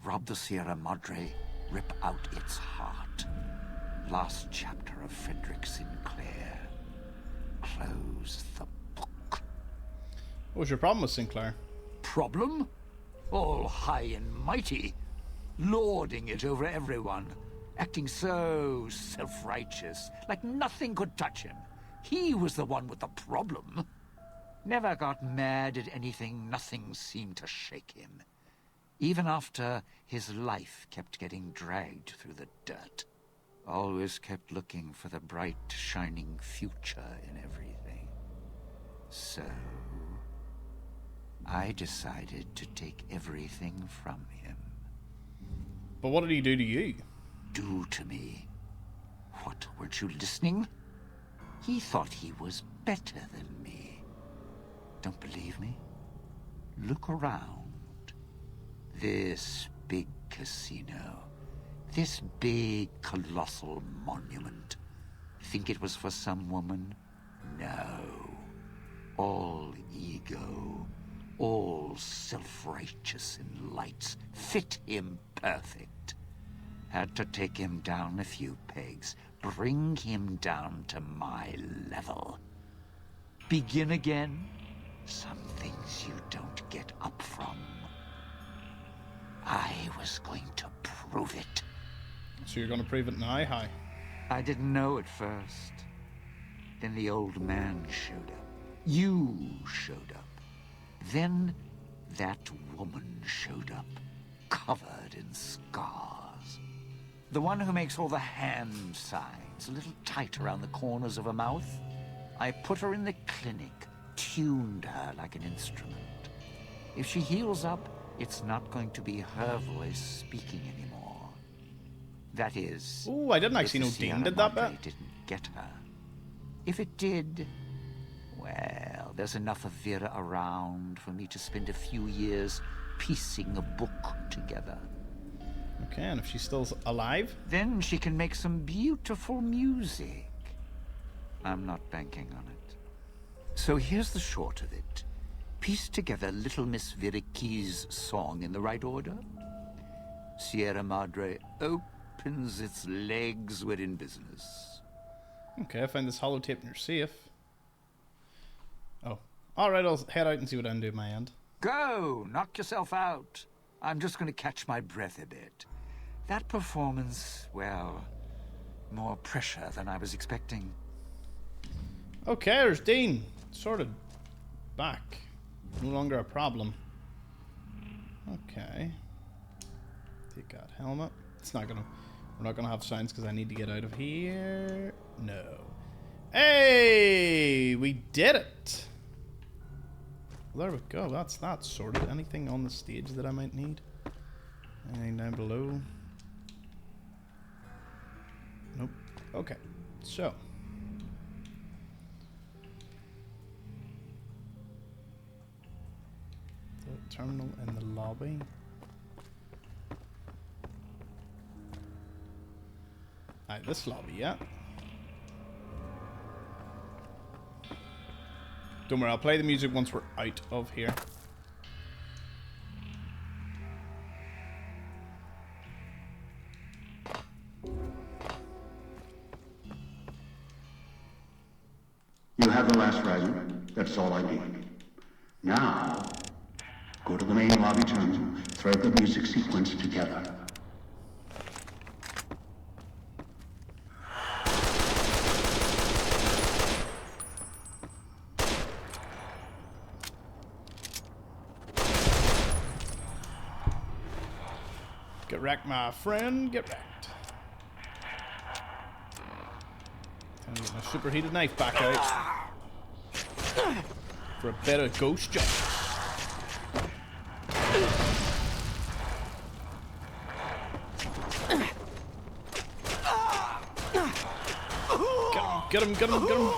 Rob the Sierra Madre, rip out its heart. Last chapter of Frederick Sinclair. Close the book. What was your problem with Sinclair? Problem? All high and mighty. Lording it over everyone. Acting so self-righteous, like nothing could touch him. He was the one with the problem. Never got mad at anything, nothing seemed to shake him. Even after his life kept getting dragged through the dirt. Always kept looking for the bright, shining future in everything. So, I decided to take everything from him. But what did he do to you? Do to me? What, weren't you listening? He thought he was better than me. Don't believe me? Look around. This big casino. This big, colossal monument. Think it was for some woman? No. All ego. All self-righteous in lights. Fit him perfect. Had to take him down a few pegs. Bring him down to my level. Begin again. Some things you don't get up from. I was going to prove it. So you're going to prove it now? How? I didn't know at first. Then the old man showed up. You showed up. Then that woman showed up, covered in scars. The one who makes all the hand signs, a little tight around the corners of her mouth. I put her in the clinic, tuned her like an instrument. If she heals up, it's not going to be her voice speaking anymore. That is, Ooh, I didn't actually know if the Dean Sierra did that Madre bit. didn't get her. If it did, well, there's enough of Vera around for me to spend a few years piecing a book together. Okay, and if she's still alive? Then she can make some beautiful music. I'm not banking on it. So here's the short of it. Piece together Little Miss Vera Key's song in the right order. Sierra Madre opens its legs, we're in business. Okay, I found this holotape in your safe. Oh. Alright, I'll head out and see what I can do at my end. Go! Knock yourself out. I'm just going to catch my breath a bit. That performance, well, more pressure than I was expecting. Okay, there's Dean. Sorted. Back. No longer a problem. Okay. Take that helmet. It's not gonna... We're not gonna have sounds because I need to get out of here. No. Hey! We did it! Well, there we go. That's that sorted. Anything on the stage that I might need? Anything down below? Nope. Okay. So. The terminal in the lobby. This lobby, yeah. Don't worry, I'll play the music once we're out of here. You have the last fragment. That's all I need. Now, go to the main lobby terminal, thread the music sequence together. Get wrecked, my friend. Get wrecked. Time to get my superheated knife back out. For a better ghost job. Get him, get him, get him.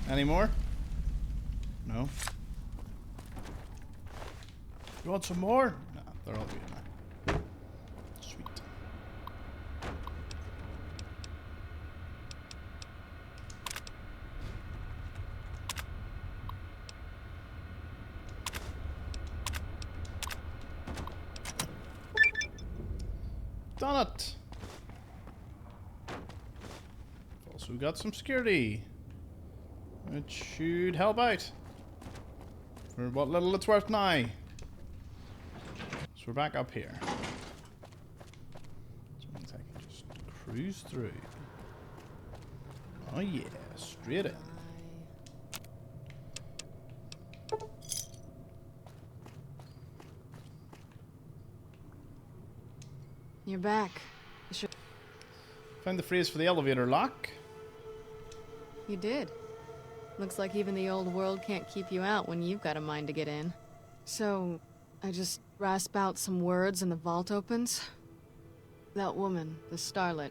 Any more? No. You want some more? Nah, they're all good now. Sweet. Done it. Also got some security. It should help out. For what little it's worth now. So we're back up here. Which means I can just cruise through. Oh yeah, straight in. You're back. You should... Found the phrase for the elevator lock. You did. Looks like even the old world can't keep you out when you've got a mind to get in. So, I just rasp out some words and the vault opens? That woman, the starlet,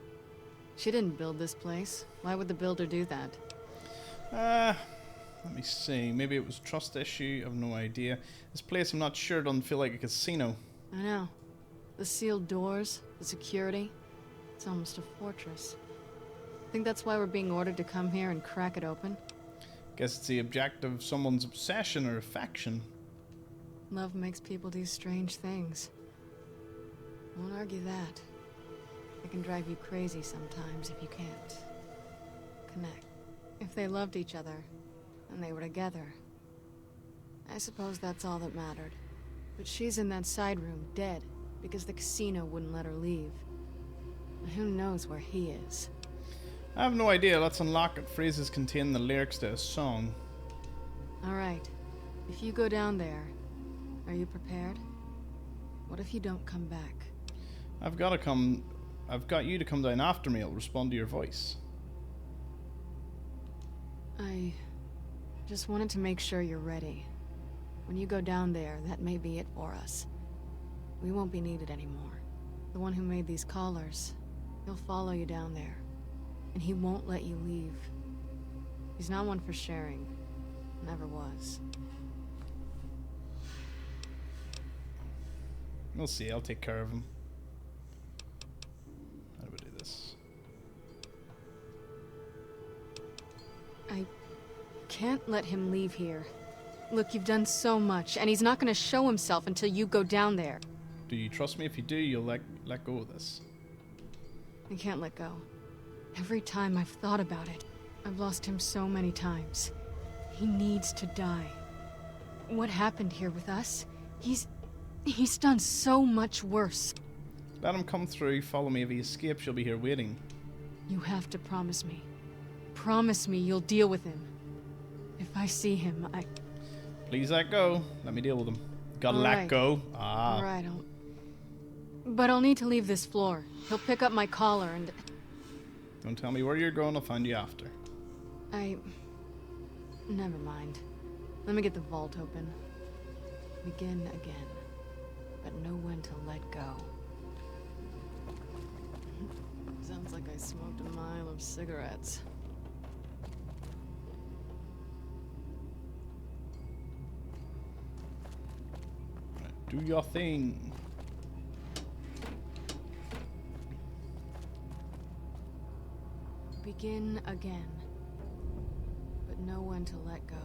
she didn't build this place. Why would the builder do that? Let me see. Maybe it was a trust issue. I have no idea. This place, I'm not sure, doesn't feel like a casino. I know. The sealed doors, the security. It's almost a fortress. Think that's why we're being ordered to come here and crack it open? Guess it's the object of someone's obsession or affection. Love makes people do strange things. Won't argue that. It can drive you crazy sometimes if you can't connect. If they loved each other, and they were together, I suppose that's all that mattered. But she's in that side room, dead, because the casino wouldn't let her leave. And who knows where he is? I have no idea. Let's unlock it. Phrases contain the lyrics to a song. Alright. If you go down there, are you prepared? What if you don't come back? I've got you to come down after me. I'll respond to your voice. I just wanted to make sure you're ready. When you go down there, that may be it for us. We won't be needed anymore. The one who made these collars, he'll follow you down there. And he won't let you leave. He's not one for sharing. Never was. We'll see. I'll take care of him. How do we do this? I can't let him leave here. Look, you've done so much, and he's not going to show himself until you go down there. Do you trust me? If you do, you'll let go of this. I can't let go. Every time I've thought about it, I've lost him so many times. He needs to die. What happened here with us? He's done so much worse. Let him come through. Follow me. If he escapes, you'll be here waiting. You have to promise me. Promise me you'll deal with him. If I see him, Please let go. Let me deal with him. Gotta All let right. go. Ah. All right, but I'll need to leave this floor. He'll pick up my collar and... Don't tell me where you're going. I'll find you after. Never mind. Let me get the vault open. Begin again. But know when to let go. Sounds like I smoked a mile of cigarettes. Right, do your thing. Begin again. But know when to let go.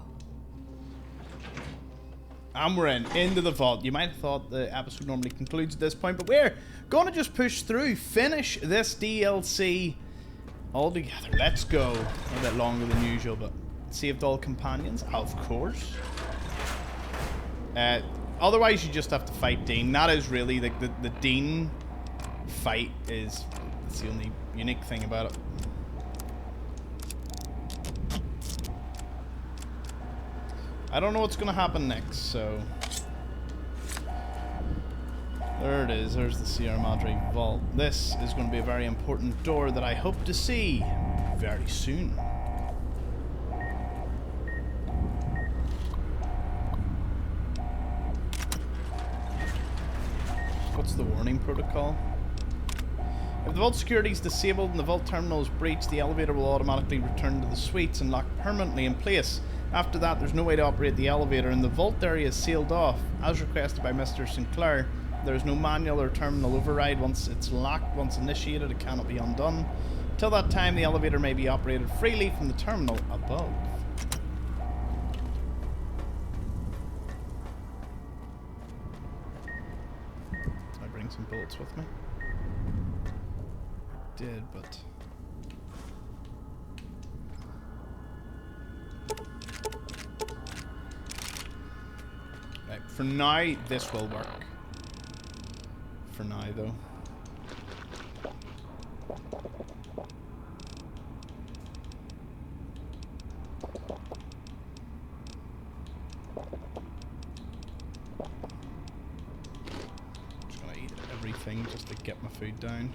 And we're into the vault. You might have thought the episode normally concludes at this point, but we're gonna just push through, finish this DLC all together. Let's go. A bit longer than usual, but saved all companions, of course. Otherwise, you just have to fight Dean. That is really the Dean fight is that's the only unique thing about it. I don't know what's going to happen next, so... There it is, there's the Sierra Madre Vault. This is going to be a very important door that I hope to see very soon. What's the warning protocol? If the vault security is disabled and the vault terminal is breached, the elevator will automatically return to the suites and lock permanently in place. After that, there's no way to operate the elevator, and the vault area is sealed off. As requested by Mr. Sinclair, there is no manual or terminal override. Once it's locked, once initiated, it cannot be undone. Till that time, the elevator may be operated freely from the terminal above. Did I bring some bullets with me? I did, but... Right, for now, this will work. For now, though. Just gonna eat everything just to get my food down.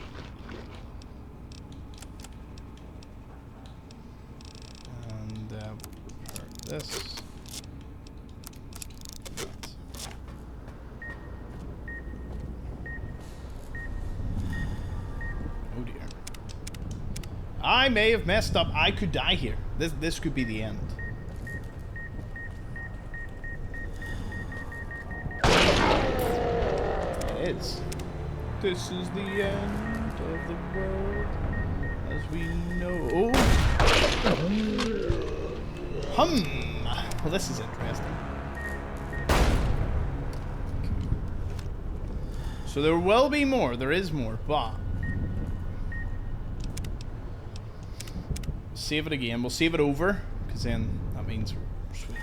And prepare this. Oh dear. I may have messed up. I could die here. This could be the end. It is. This is the end of the world as we know. Well, this is interesting. So there will be more. There is more, but save it again. We'll save it over, because then that means we're sweet.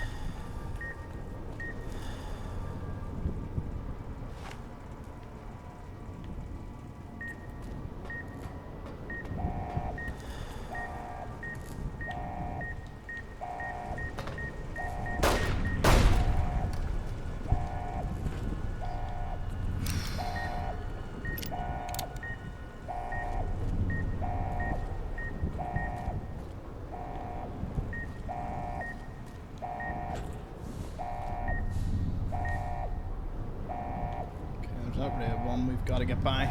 We've got to get by.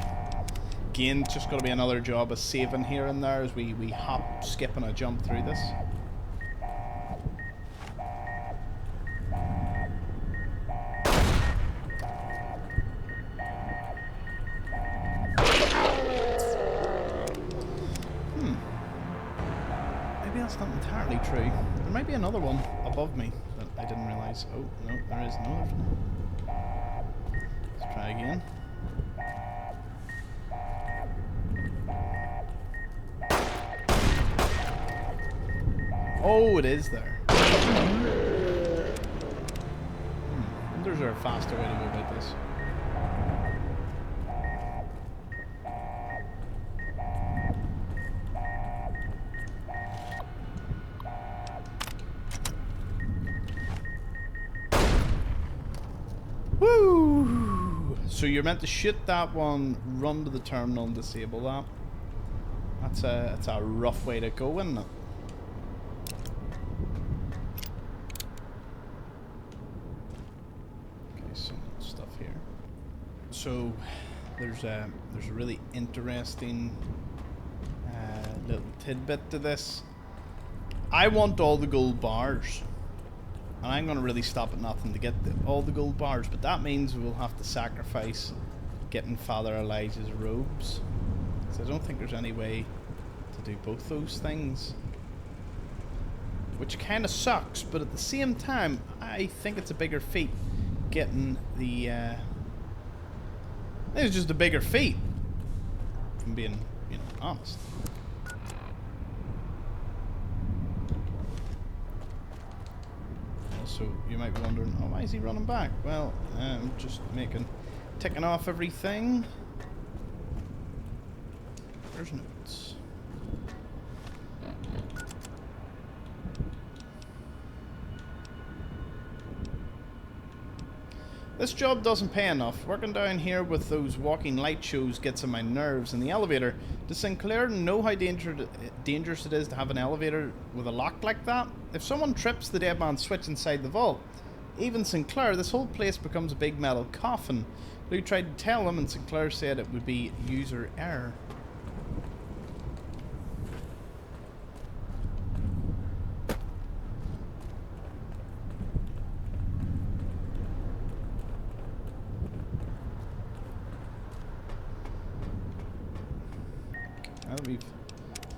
Again, it's just got to be another job of saving here and there as we hop, skip, and a jump through this. Maybe that's not entirely true. There might be another one above me that I didn't realise. Oh, no, there is no. Let's try again. Oh, it is there. There's a faster way to go about this. Woo! So you're meant to shoot that one, run to the terminal and disable that. That's a rough way to go, isn't it? So there's a really interesting little tidbit to this. I want all the gold bars, and I'm going to really stop at nothing to get all the gold bars, but that means we'll have to sacrifice getting Father Elijah's robes. So I don't think there's any way to do both those things, which kind of sucks, but at the same time I think it's a bigger feat getting the it's just a bigger feat, from being, honest. So you might be wondering, oh, why is he running back? Well, I'm just ticking off everything. There's notes. This job doesn't pay enough. Working down here with those walking light shows gets on my nerves. In the elevator, does Sinclair know how dangerous it is to have an elevator with a lock like that? If someone trips the dead man's switch inside the vault, even Sinclair, this whole place becomes a big metal coffin. Lou tried to tell him, and Sinclair said it would be user error. Now that we've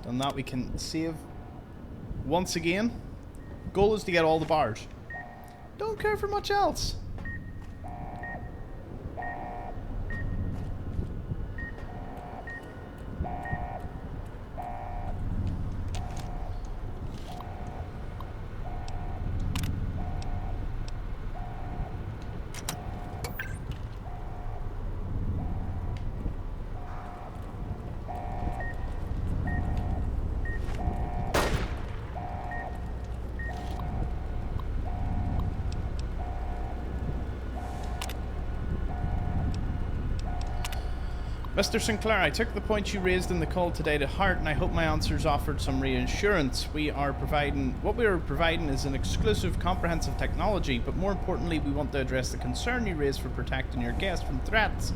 done that, we can save once again. Goal is to get all the bars. Don't care for much else. Mr. Sinclair, I took the points you raised in the call today to heart, and I hope my answers offered some reassurance. What we are providing is an exclusive, comprehensive technology, but more importantly, we want to address the concern you raised for protecting your guests from threats,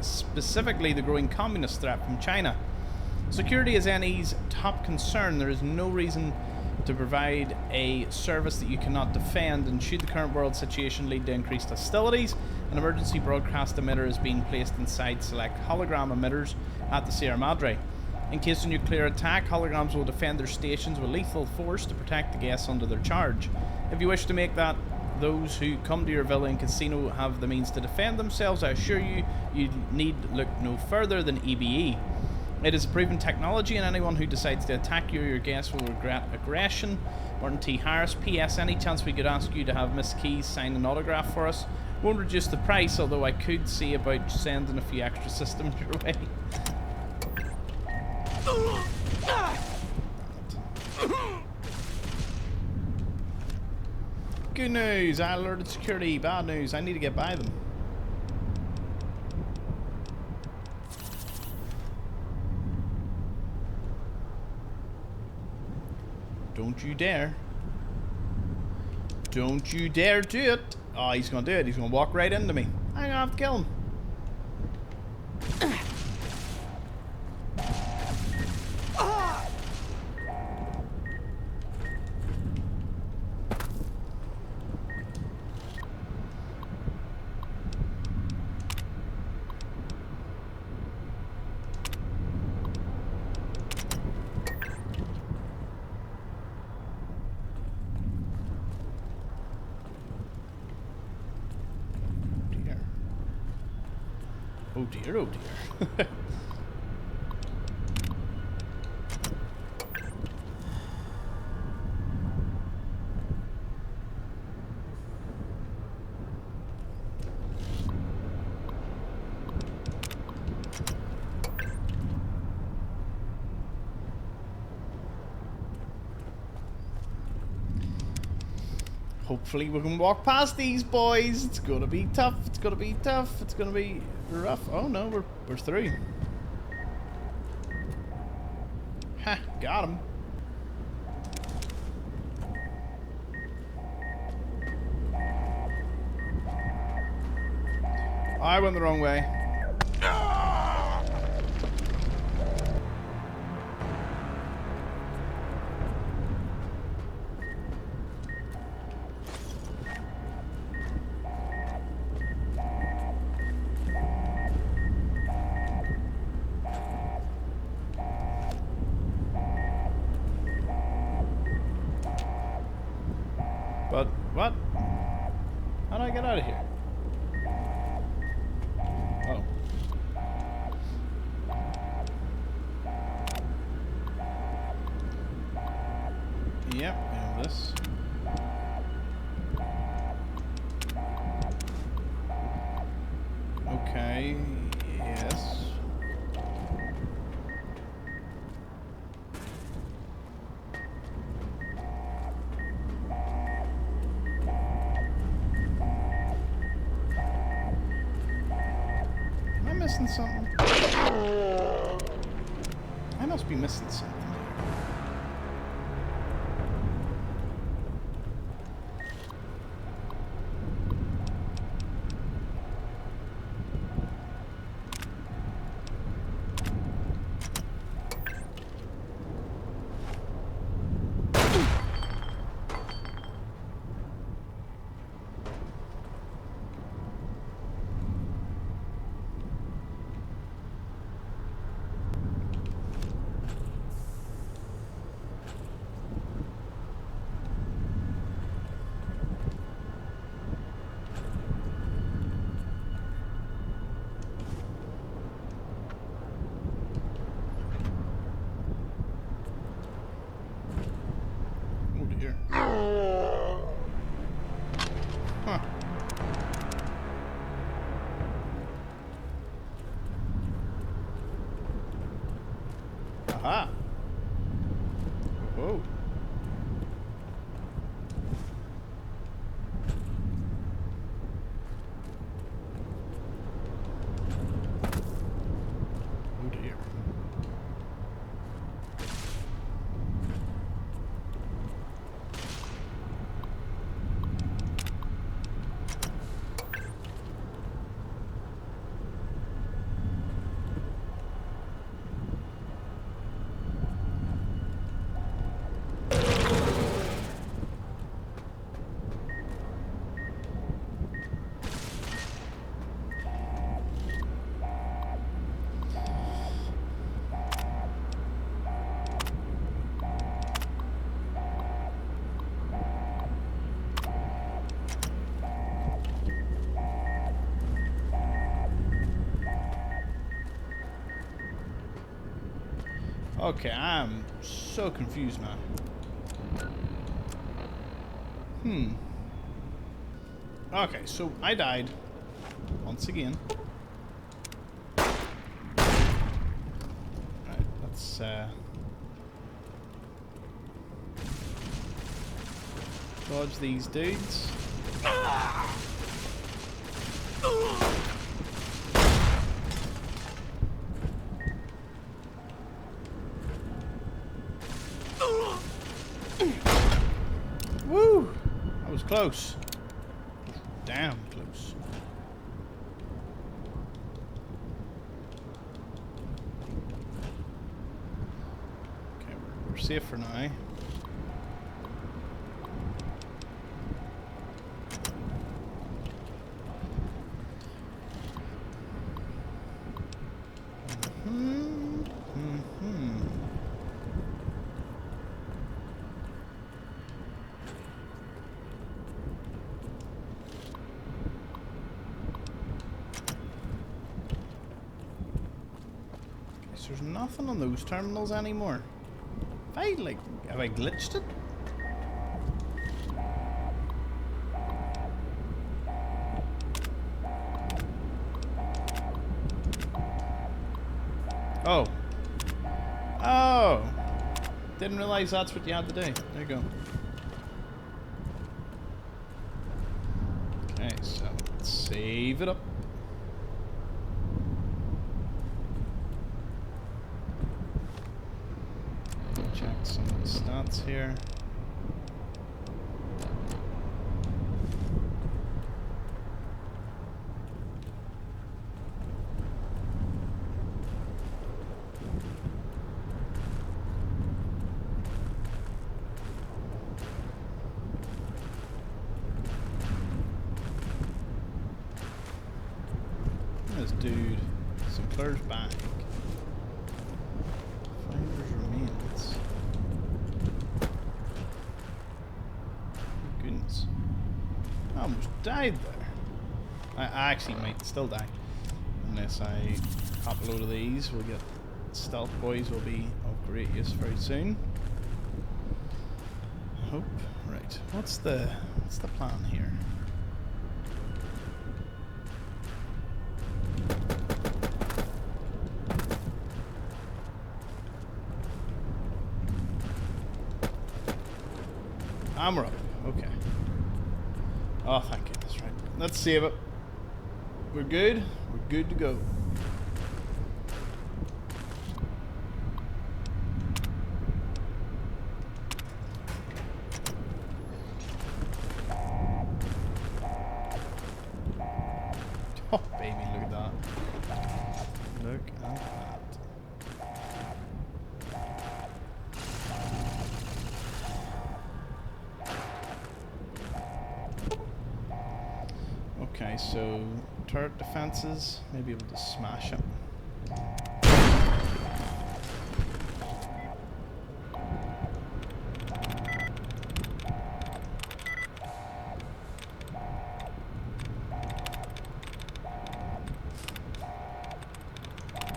specifically the growing communist threat from China. Security is NE's top concern. There is no reason to provide a service that you cannot defend, and should the current world situation lead to increased hostilities, an emergency broadcast emitter is being placed inside select hologram emitters at the Sierra Madre. In case of nuclear attack, holograms will defend their stations with lethal force to protect the guests under their charge. If you wish to make that those who come to your villa and casino have the means to defend themselves, I assure you, you need look no further than EBE. It is a proven technology, and anyone who decides to attack you or your guests will regret aggression. Martin T. Harris. P.S. Any chance we could ask you to have Miss Keys sign an autograph for us? Won't reduce the price, although I could see about sending a few extra systems your way. Good news, I alerted security. Bad news, I need to get by them. Don't you dare. Don't you dare do it. Oh, he's gonna do it. He's gonna walk right into me. I'm gonna have to kill him. Oh dear, oh dear. Hopefully we can walk past these boys. It's gonna be tough. It's gonna be tough. It's gonna be rough. Oh no, we're through. Ha, got him. I went the wrong way. But, what? How do I get out of here? Oh. Yep, and this. Okay, yes. Missing something? I must be missing something. Huh. Aha. Whoa. Oh dear. Okay, I'm so confused now. Okay, so I died. Once again. Right, let's dodge these dudes. Woo! That was close. Damn close. Okay, we're safe for now. There's nothing on those terminals anymore. Have I glitched it? Oh. Oh. Didn't realize that's what you had to do. There you go. Okay, so let's save it up. Check some of the stats here. This dude, Sinclair's back. Finders remains. Goodness. I almost died there. I actually might still die. Unless I pop a load of these, we'll get stealth boys will be of great use very soon. I hope. Right. What's the plan here? We're up. Okay. Oh, thank goodness. Right. Let's save it. We're good. We're good to go. Oh, baby, look at that. Look at that. Okay, so turret defenses, maybe able to smash it.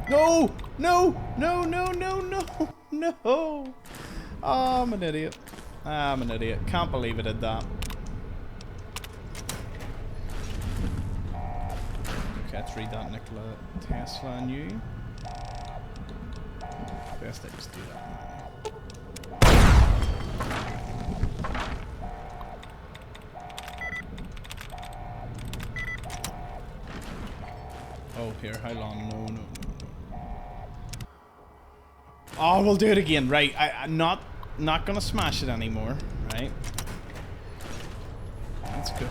No! No! No, no, no, no! No! Oh, I'm an idiot. I'm an idiot. Can't believe I did that. Let's read that Nikola Tesla new. Best I just do that now. Oh, here, how long? No, no, no. Oh, we'll do it again. Right, I'm not gonna smash it anymore. Right. Let's go.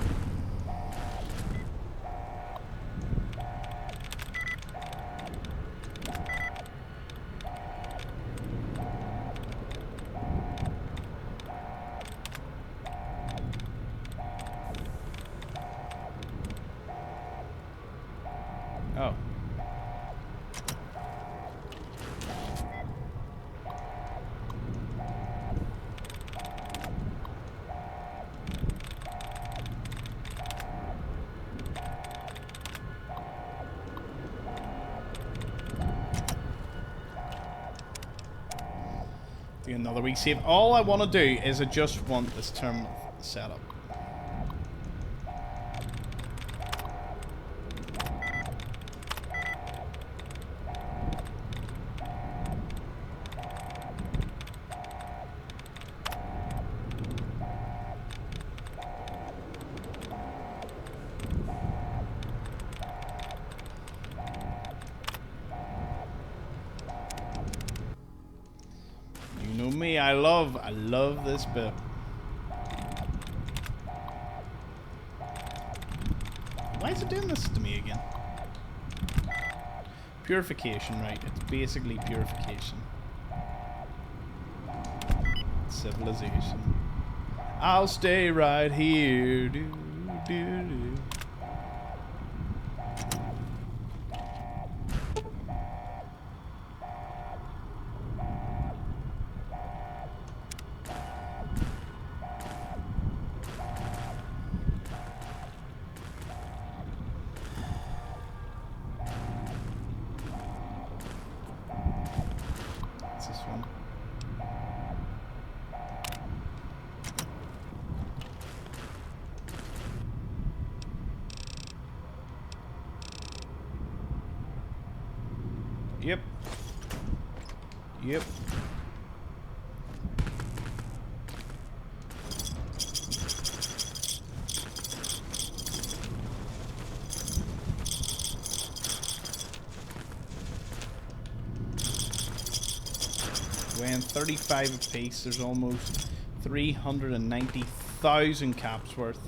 Oh. Do another wee save. All I want to do is I just want this terminal set up. You know me, I love this bit. Why is it doing this to me again? Purification, right? It's basically purification. Civilization. I'll stay right here. Do, do, do. What's this one? Yep. Yep. Weighing 35 apiece, there's almost 390,000 caps worth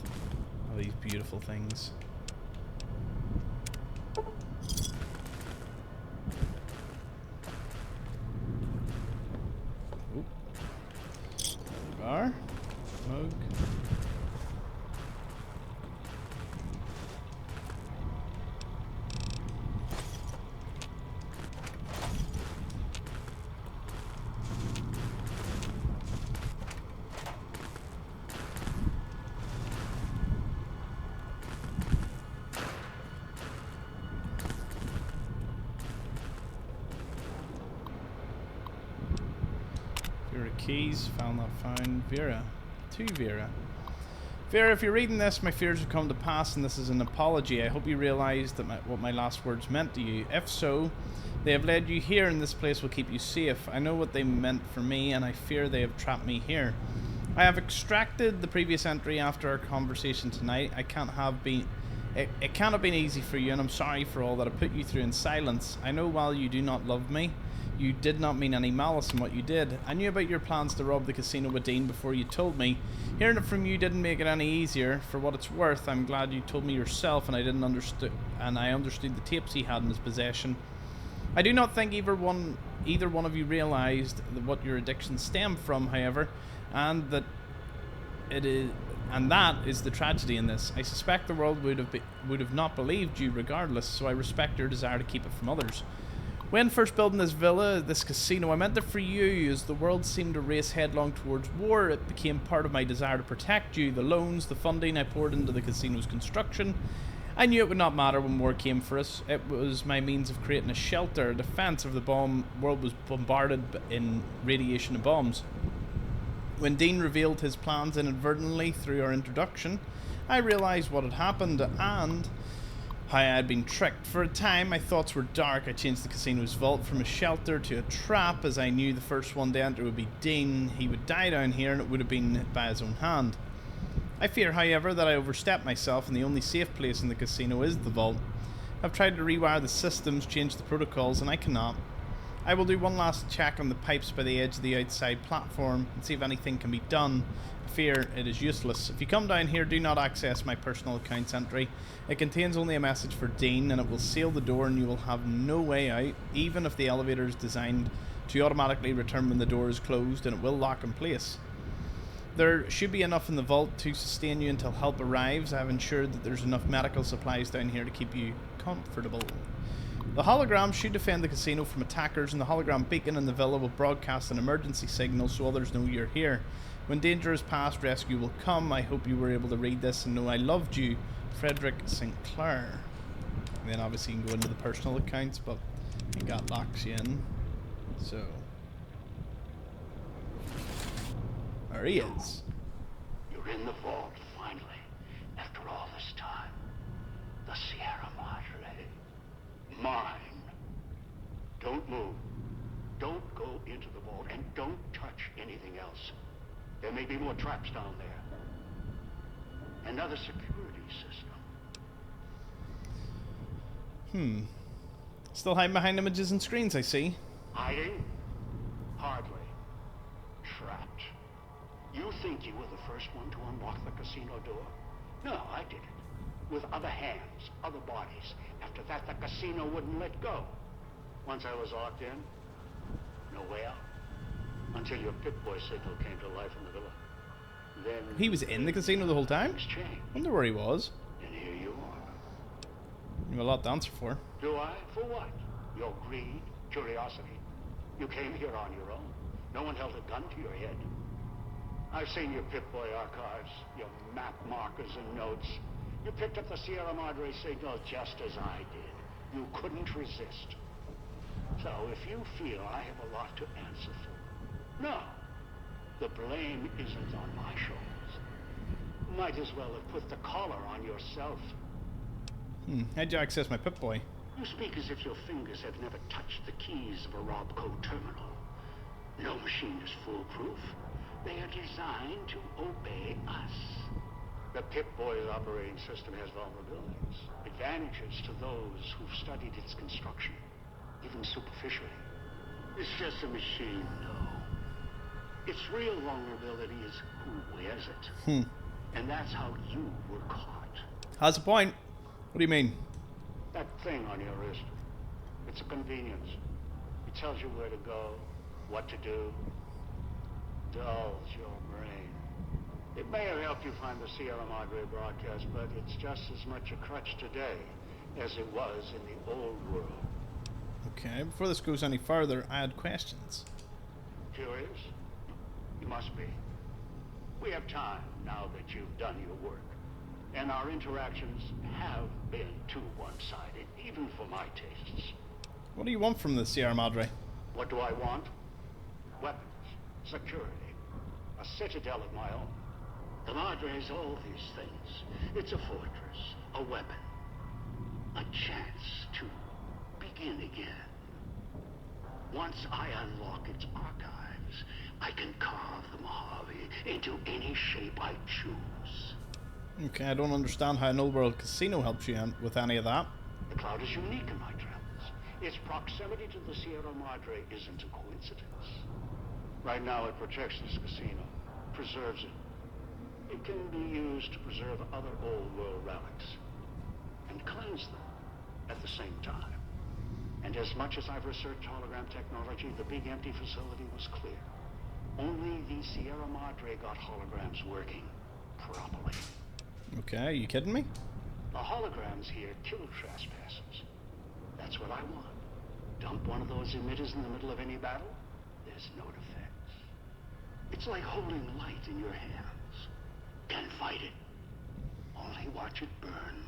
of these beautiful things. Oop. Bar. Mug. Vera keys, found not found. Vera. To Vera. Vera, if you're reading this, my fears have come to pass and this is an apology. I hope you realise that what my last words meant to you. If so, they have led you here and this place will keep you safe. I know what they meant for me and I fear they have trapped me here. I have extracted the previous entry after our conversation tonight. It can't have been easy for you and I'm sorry for all that I put you through in silence. I know while you do not love me, you did not mean any malice in what you did. I knew about your plans to rob the casino with Dean before you told me. Hearing it from you didn't make it any easier. For what it's worth, I'm glad you told me yourself and I understood the tapes he had in his possession. I do not think either one of you realised what your addiction stemmed from, however, and that is the tragedy in this. I suspect the world would have not believed you regardless, so I respect your desire to keep it from others. When first building this villa, this casino, I meant it for you. As the world seemed to race headlong towards war, it became part of my desire to protect you. The loans, the funding I poured into the casino's construction, I knew it would not matter when war came for us. It was my means of creating a shelter, a defense if the world was bombarded in radiation and bombs. When Dean revealed his plans inadvertently through our introduction, I realized what had happened and how I had been tricked. For a time, my thoughts were dark. I changed the casino's vault from a shelter to a trap, as I knew the first one to enter would be Dean. He would die down here, and it would have been by his own hand. I fear, however, that I overstepped myself, and the only safe place in the casino is the vault. I've tried to rewire the systems, change the protocols, and I cannot. I will do one last check on the pipes by the edge of the outside platform and see if anything can be done. I fear it is useless. If you come down here, do not access my personal accounts entry. It contains only a message for Dean and it will seal the door and you will have no way out, even if the elevator is designed to automatically return when the door is closed, and it will lock in place. There should be enough in the vault to sustain you until help arrives. I have ensured that there's enough medical supplies down here to keep you comfortable. The hologram should defend the casino from attackers, and the hologram beacon in the villa will broadcast an emergency signal so others know you're here. When danger is past, rescue will come. I hope you were able to read this and know I loved you, Frederick St. Clair. And then obviously you can go into the personal accounts, but it got locks you in. So, There he is. You're in the vault, finally. After all this time. The Sierra Madre. Mine. Don't move. Don't go into the vault, and don't touch anything else. There may be more traps down there. Another security system. Still hiding behind images and screens, I see. Hiding? Hardly. Trapped. You think you were the first one to unlock the casino door? No, I did it. With other hands, other bodies. After that, the casino wouldn't let go. Once I was locked in, no way out. Until your Pip-Boy signal came to life in the villa. Then He was in the casino the whole time? things changed. Wonder where he was. And here you are. You have a lot to answer for. Do I? For what? Your greed? Curiosity? You came here on your own. No one held a gun to your head. I've seen your Pip-Boy archives, your map markers and notes. You picked up the Sierra Madre signal just as I did. You couldn't resist. So if you feel I have a lot to answer for, no. The blame isn't on my shoulders. Might as well have put the collar on yourself. How'd you access my Pip-Boy? You speak as if your fingers have never touched the keys of a Robco terminal. No machine is foolproof. They are designed to obey us. The Pip-Boy's operating system has vulnerabilities, advantages to those who've studied its construction, even superficially. It's just a machine, though. Its real vulnerability is who wears it. And that's how you were caught. Has a point. What do you mean? That thing on your wrist. It's a convenience. It tells you where to go, what to do. Dulls your brain. It may have helped you find the Sierra Madre broadcast, but it's just as much a crutch today as it was in the old world. Okay, before this goes any further, I had questions. Curious? You must be. We have time now that you've done your work. And our interactions have been too one-sided, even for my tastes. What do you want from the Sierra Madre? What do I want? Weapons, security, a citadel of my own. The Madre is all these things. It's a fortress, a weapon, a chance to begin again. Once I unlock its archives, I can carve the Mojave into any shape I choose. Okay, I don't understand how an old world casino helps you with any of that. The cloud is unique in my travels. Its proximity to the Sierra Madre isn't a coincidence. Right now it protects this casino, preserves it. It can be used to preserve other old world relics, and cleanse them at the same time. And as much as I've researched hologram technology, the big empty facility was clear. Only the Sierra Madre got holograms working properly. Okay, are you kidding me? The holograms here kill trespassers. That's what I want. Dump one of those emitters in the middle of any battle, there's no defense. It's like holding light in your hands. Can't fight it. Only watch it burn.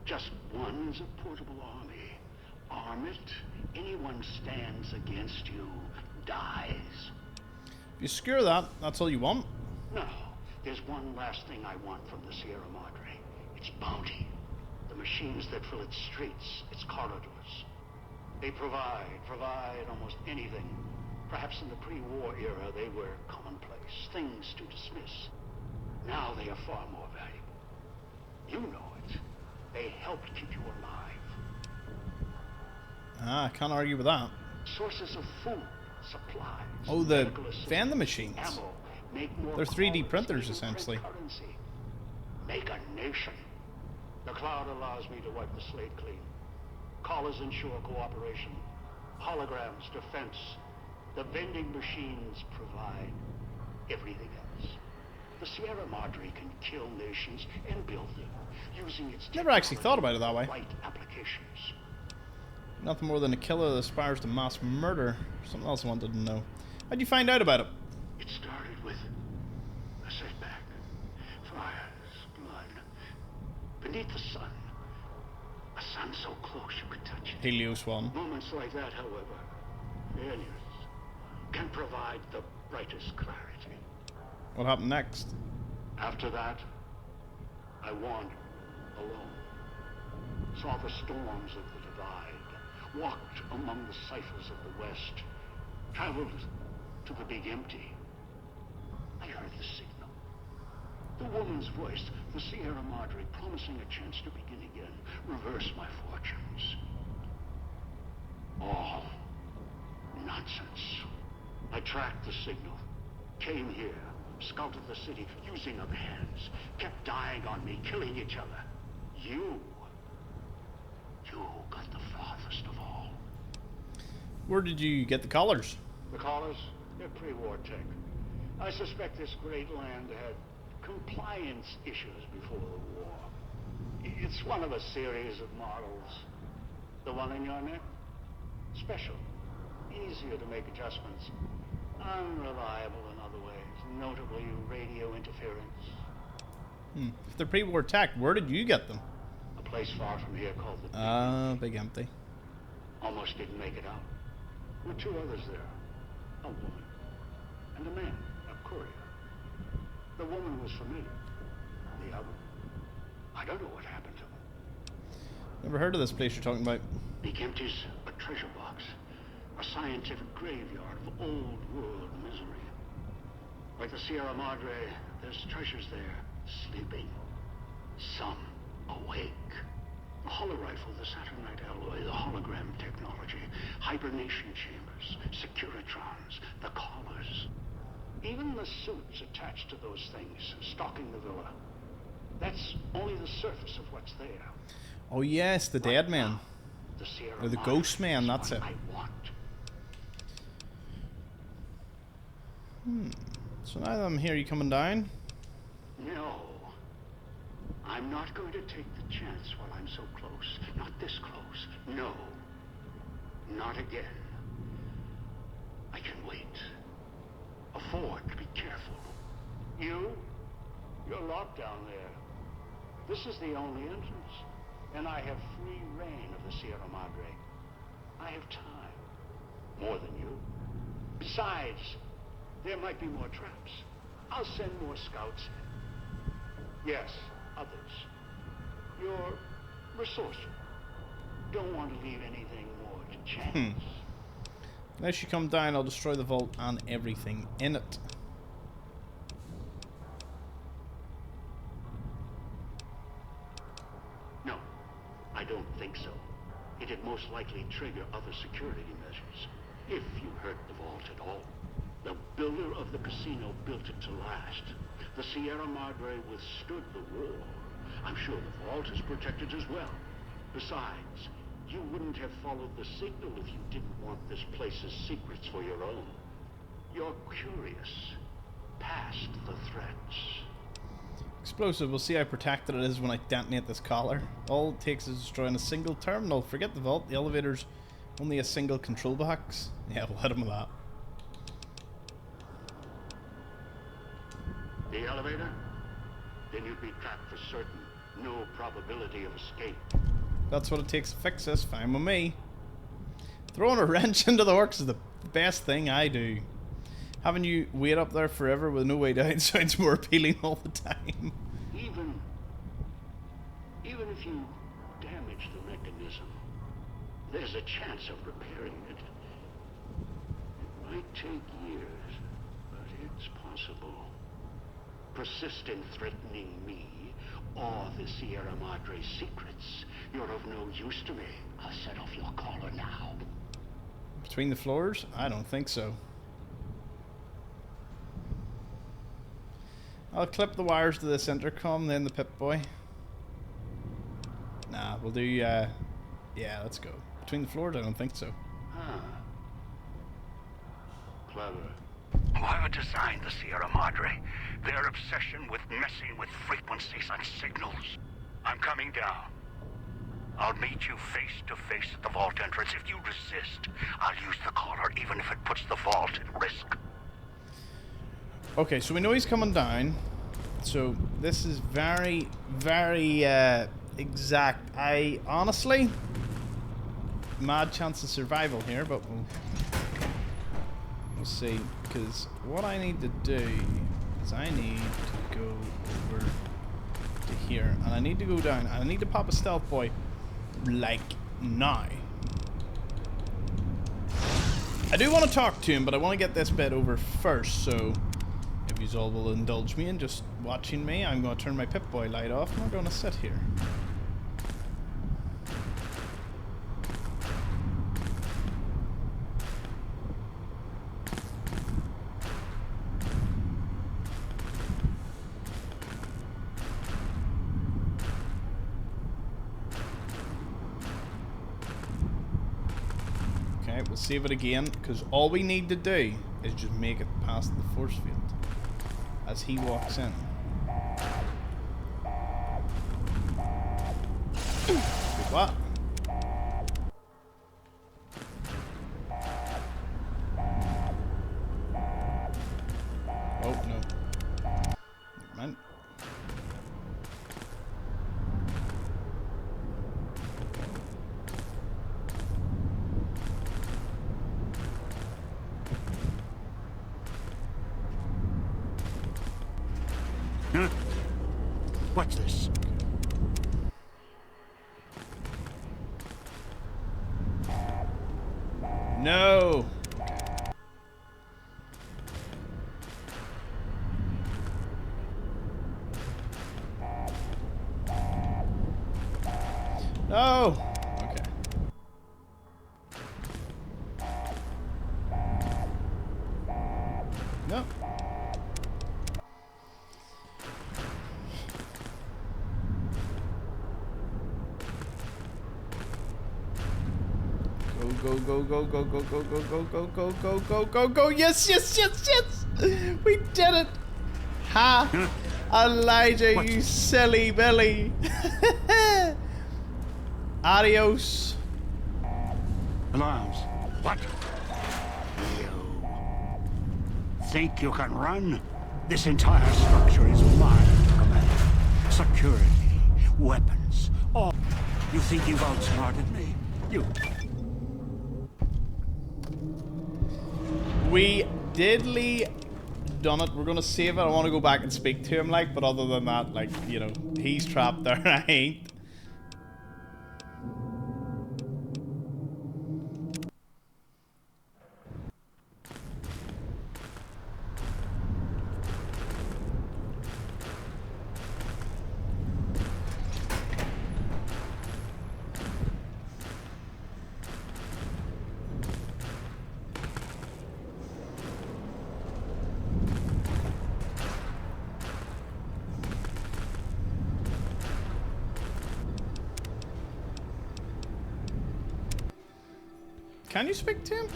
Just one is a portable army. Arm it, anyone stands against you dies. If you secure that, that's all you want? No. There's one last thing I want from the Sierra Madre. Its bounty. The machines that fill its streets, its corridors. They provide almost anything. Perhaps in the pre-war era they were commonplace, things to dismiss. Now they are far more valuable. You know it. They help keep you alive. I can't argue with that. Sources of food, supplies. Oh, the medical assistance, vending machines. ammo. Make more They're 3D calls, printers, even essentially. print currency. Make a nation. The cloud allows me to wipe the slate clean. Collars ensure cooperation. Holograms, defense. The vending machines provide everything else. The Sierra Madre can kill nations and build them, using its Never actually thought about it that way. right applications. Nothing more than a killer that aspires to mass murder. Something else I wanted to know. How'd you find out about it? It started with a setback, fires, blood. Beneath the sun. A sun so close you could touch it. Helios 1. Moments like that, however, failures, can provide the brightest clarity. What happened next? After that, I wandered alone. Saw the storms of the divide. Walked among the ciphers of the West. Traveled to the Big Empty. I heard the signal. The woman's voice, the Sierra Madre, promising a chance to begin again. Reverse my fortunes. All nonsense. I tracked the signal. Came here. Scouted the city using other hands. Kept dying on me, killing each other. You got the farthest of all. Where did you get the collars? The collars? They're pre-war tech. I suspect this great land had compliance issues before the war. It's one of a series of models. The one in your neck? Special. Easier to make adjustments. Unreliable in other ways, notably radio interference. If they're pre-war tech, where did you get them? A place far from here called the Big Empty. Almost didn't make it out. There were two others there. A woman and a man, a courier. The woman was familiar. The other, I don't know what happened to them. Never heard of this place you're talking about. Big Empty's a treasure box. A scientific graveyard of old world misery. Like the Sierra Madre, there's treasures there, sleeping. Some awake. The holorifle, the Saturnite alloy, the hologram technology, hibernation chambers, securitrons, the collars. Even the suits attached to those things, stalking the villa. That's only the surface of what's there. Oh yes, the dead man. The Sierra Or the Madre ghost man, is that's what it. I want. So now that I'm here, you coming down? No. I'm not going to take the chance while I'm so close. Not this close. No. Not again. I can wait. Afford to be careful. You're locked down there. This is the only entrance. And I have free reign of the Sierra Madre. I have time. More than you. Besides, there might be more traps. I'll send more scouts in. Yes, others. You're resourceful. Don't want to leave anything more to chance. Unless you come down, I'll destroy the vault and everything in it. No, I don't think so. It'd most likely trigger other security measures. If you hurt the vault at all. The builder of the casino built it to last. The Sierra Madre withstood the war. I'm sure the vault is protected as well. Besides, you wouldn't have followed the signal if you didn't want this place's secrets for your own. You're curious. Past the threats. Explosive, we'll see how protected it is when I detonate this collar. All it takes is destroying a single terminal. Forget the vault, the elevator's only a single control box. Yeah, we'll hit him with that. The elevator? Then you'd be trapped for certain. No probability of escape. That's what it takes to fix this. Fine with me. Throwing a wrench into the works is the best thing I do. Having you wait up there forever with no way down sounds more appealing all the time. Even if you damage the mechanism, there's a chance of repairing it. It might take years, but it's possible. Persist in threatening me or the Sierra Madre's secrets. You're of no use to me. I'll set off your collar now. Between the floors? I don't think so. I'll clip the wires to this intercom, then the Pip-Boy. Nah, we'll do, yeah, let's go. Between the floors? I don't think so. Huh. Clever. Whoever designed the Sierra Madre, their obsession with messing with frequencies and signals. I'm coming down. I'll meet you face to face at the vault entrance. If you resist, I'll use the collar even if it puts the vault at risk. Okay, so we know he's coming down. So this is very, very exact. I honestly, mad chance of survival here, but we'll... We'll see, because what I need to do is I need to go over to here, and I need to go down, and I need to pop a stealth boy, like, now. I do want to talk to him, but I want to get this bit over first, so if you all will indulge me in just watching me, I'm going to turn my Pip-Boy light off, and we're going to sit here. Okay, we'll save it again, because all we need to do is just make it past the force field as he walks in. Wait, what? Oh, no. Never mind. Huh? What's this? No! No! Okay. No. Go, go, go, go, go, go, go, go, go, go, go, go, go, go, yes, yes, yes, yes! We did it! Ha! Elijah, you silly Billy! Adios. Alarms. What? You think you can run? This entire structure is mine to command. Security, weapons, all. You think you've outsmarted me? You. We diddly done it. We're gonna save it. I want to go back and speak to him, like, but other than that, like, you know, he's trapped there. I ain't. Can you speak to him?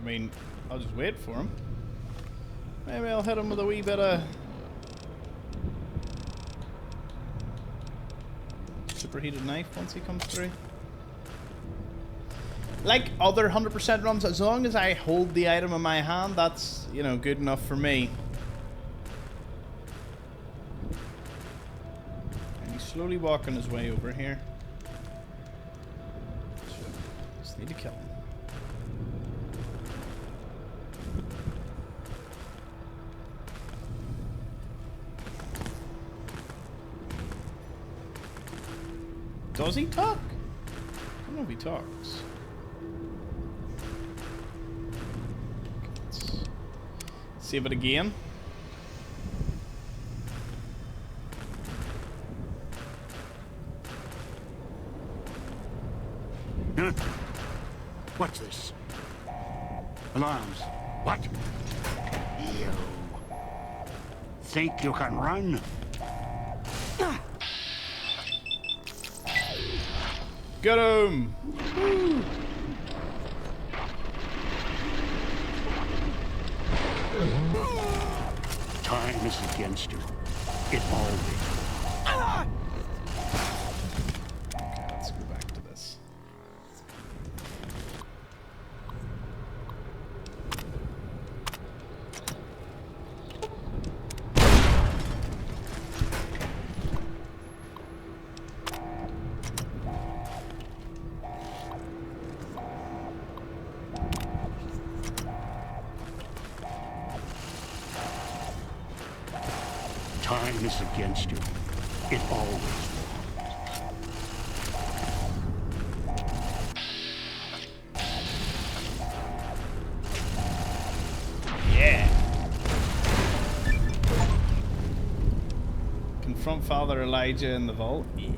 I mean, I'll just wait for him. Maybe I'll hit him with a wee bit of superheated knife once he comes through. Like other 100% runs, as long as I hold the item in my hand, that's, you know, good enough for me. And he's slowly walking his way over here. So, just need to kill him. Does he talk? I don't know if he talks. Let's save it again. Huh? What's this? Alarms. What? You think you can run? Get him! Woo. Time is against you. It always. Okay, let's go back to this. Time is against you. It always. Yeah. Confront Father Elijah in the vault. Yeah.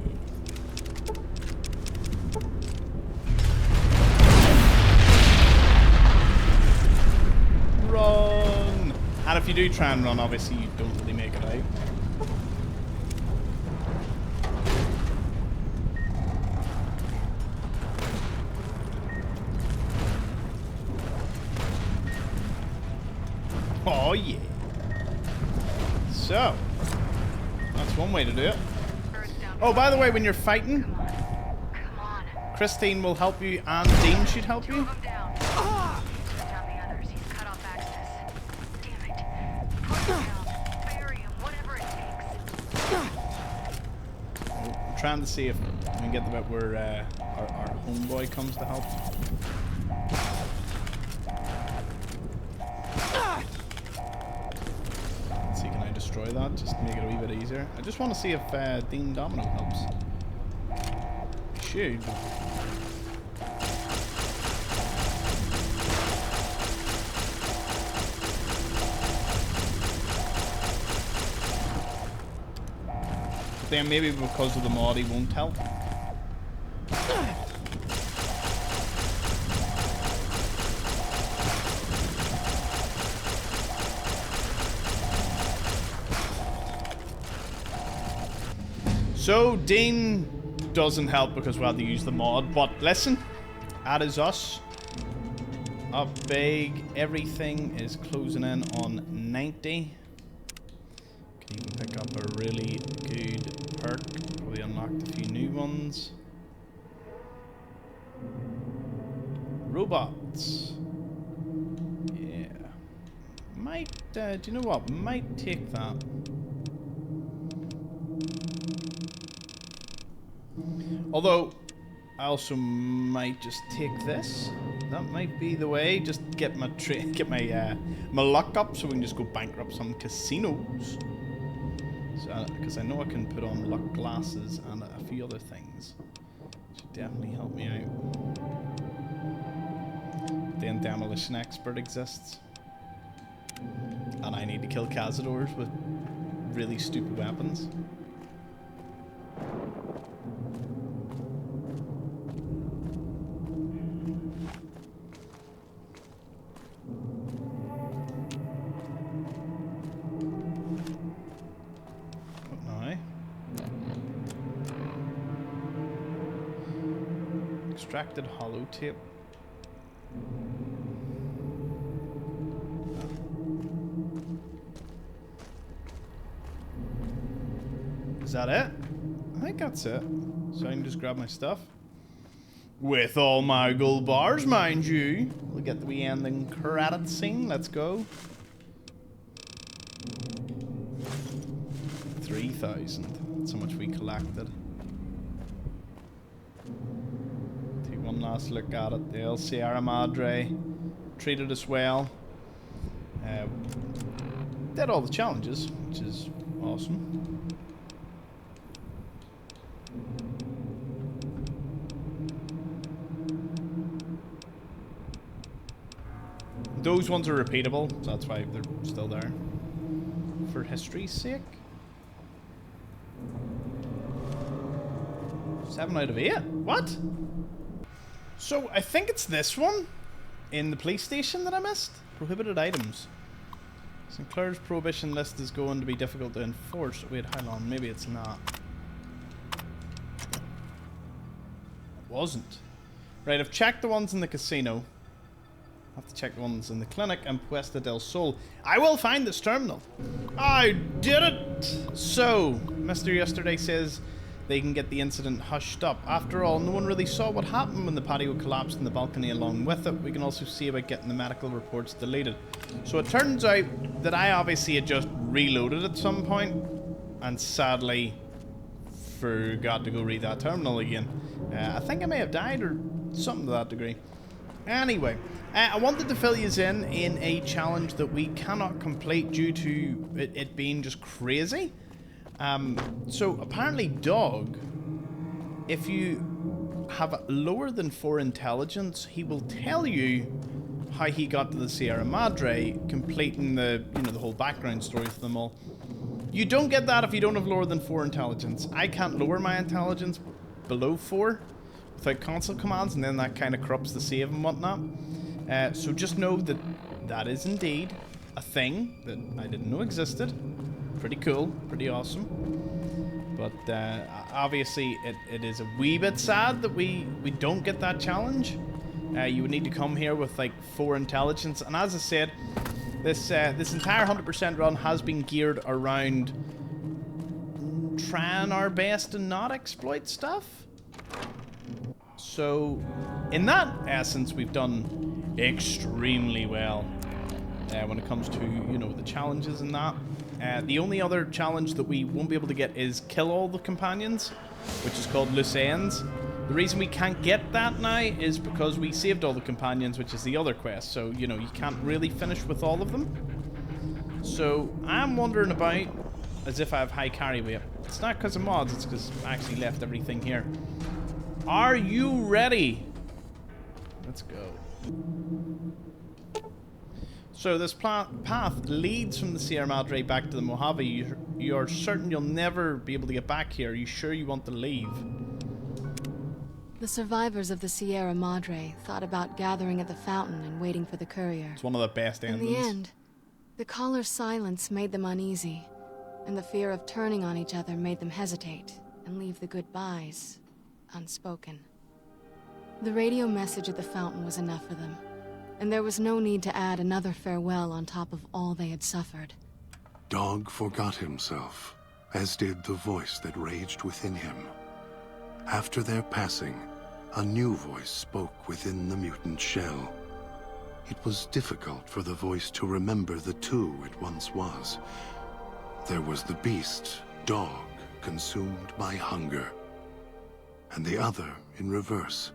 Run! And if you do try and run, obviously you don't really make it out. Oh yeah. So, that's one way to do it. Oh, by the way, when you're fighting, Christine will help you and Dean should help you. I'm trying to see if we can get the bit where our homeboy comes to help. Let's see, can I destroy that just to make it a wee bit easier? I just want to see if Dean Domino helps. Should. Then maybe because of the mod he won't help. So Dean doesn't help because we had to use the mod, but listen, that is us. Up big, everything is closing in on 90. Can even pick up a really good perk. Probably unlocked a few new ones. Robots. Yeah. Might, do you know what? Might take that. Although, I also might just take this. That might be the way. Just get my my luck up, so we can just go bankrupt some casinos. So, because I know I can put on luck glasses and a few other things. Should definitely help me out. Then Demolition Expert exists, and I need to kill Cazadors with really stupid weapons. Extracted hollow tape. Is that it? I think that's it. So I can just grab my stuff. With all my gold bars, mind you. We'll get the wee ending credit scene. Let's go. 3,000. That's how much we collected. One last look at it. The El Sierra Madre treated us well. Did all the challenges, which is awesome. Those ones are repeatable, so that's why they're still there. For history's sake. 7 out of 8? What? So, I think it's this one in the police station that I missed. Prohibited items. Sinclair's prohibition list is going to be difficult to enforce. Wait, how long? Maybe it's not. It wasn't. Right, I've checked the ones in the casino. I have to check the ones in the clinic and Puesta del Sol. I will find this terminal. I did it! So, Mr. Yesterday says they can get the incident hushed up. After all, no one really saw what happened when the patio collapsed and the balcony along with it. We can also see about getting the medical reports deleted. So it turns out that I obviously had just reloaded at some point and sadly forgot to go read that terminal again. I think I may have died or something to that degree. Anyway, I wanted to fill you in a challenge that we cannot complete due to it being just crazy. So apparently Dog, if you have lower than 4 intelligence, he will tell you how he got to the Sierra Madre, completing the whole background story for them all. You don't get that if you don't have lower than 4 intelligence. I can't lower my intelligence below 4 without console commands, and then that kind of corrupts the save and whatnot. So just know that that is indeed a thing that I didn't know existed. Pretty cool, pretty awesome. But obviously it is a wee bit sad that we don't get that challenge. You would need to come here with like 4 intelligence, and as I said, this entire 100% run has been geared around trying our best to not exploit stuff. So, in that essence, we've done extremely well when it comes to, the challenges and that. The only other challenge that we won't be able to get is kill all the companions, which is called loose ends. The reason we can't get that now is because we saved all the companions, which is the other quest. So, you can't really finish with all of them. So, I'm wondering about, as if I have high carry weight. It's not because of mods, it's because I actually left everything here. Are you ready? Let's go. So this path leads from the Sierra Madre back to the Mojave. You're certain you'll never be able to get back here. Are you sure you want to leave? The survivors of the Sierra Madre thought about gathering at the fountain and waiting for the courier. It's one of the best endings. In the end, the caller's silence made them uneasy, and the fear of turning on each other made them hesitate and leave the goodbyes unspoken. The radio message at the fountain was enough for them, and there was no need to add another farewell on top of all they had suffered. Dog forgot himself, as did the voice that raged within him. After their passing, a new voice spoke within the mutant shell. It was difficult for the voice to remember the two it once was. There was the beast, Dog, consumed by hunger, and the other in reverse,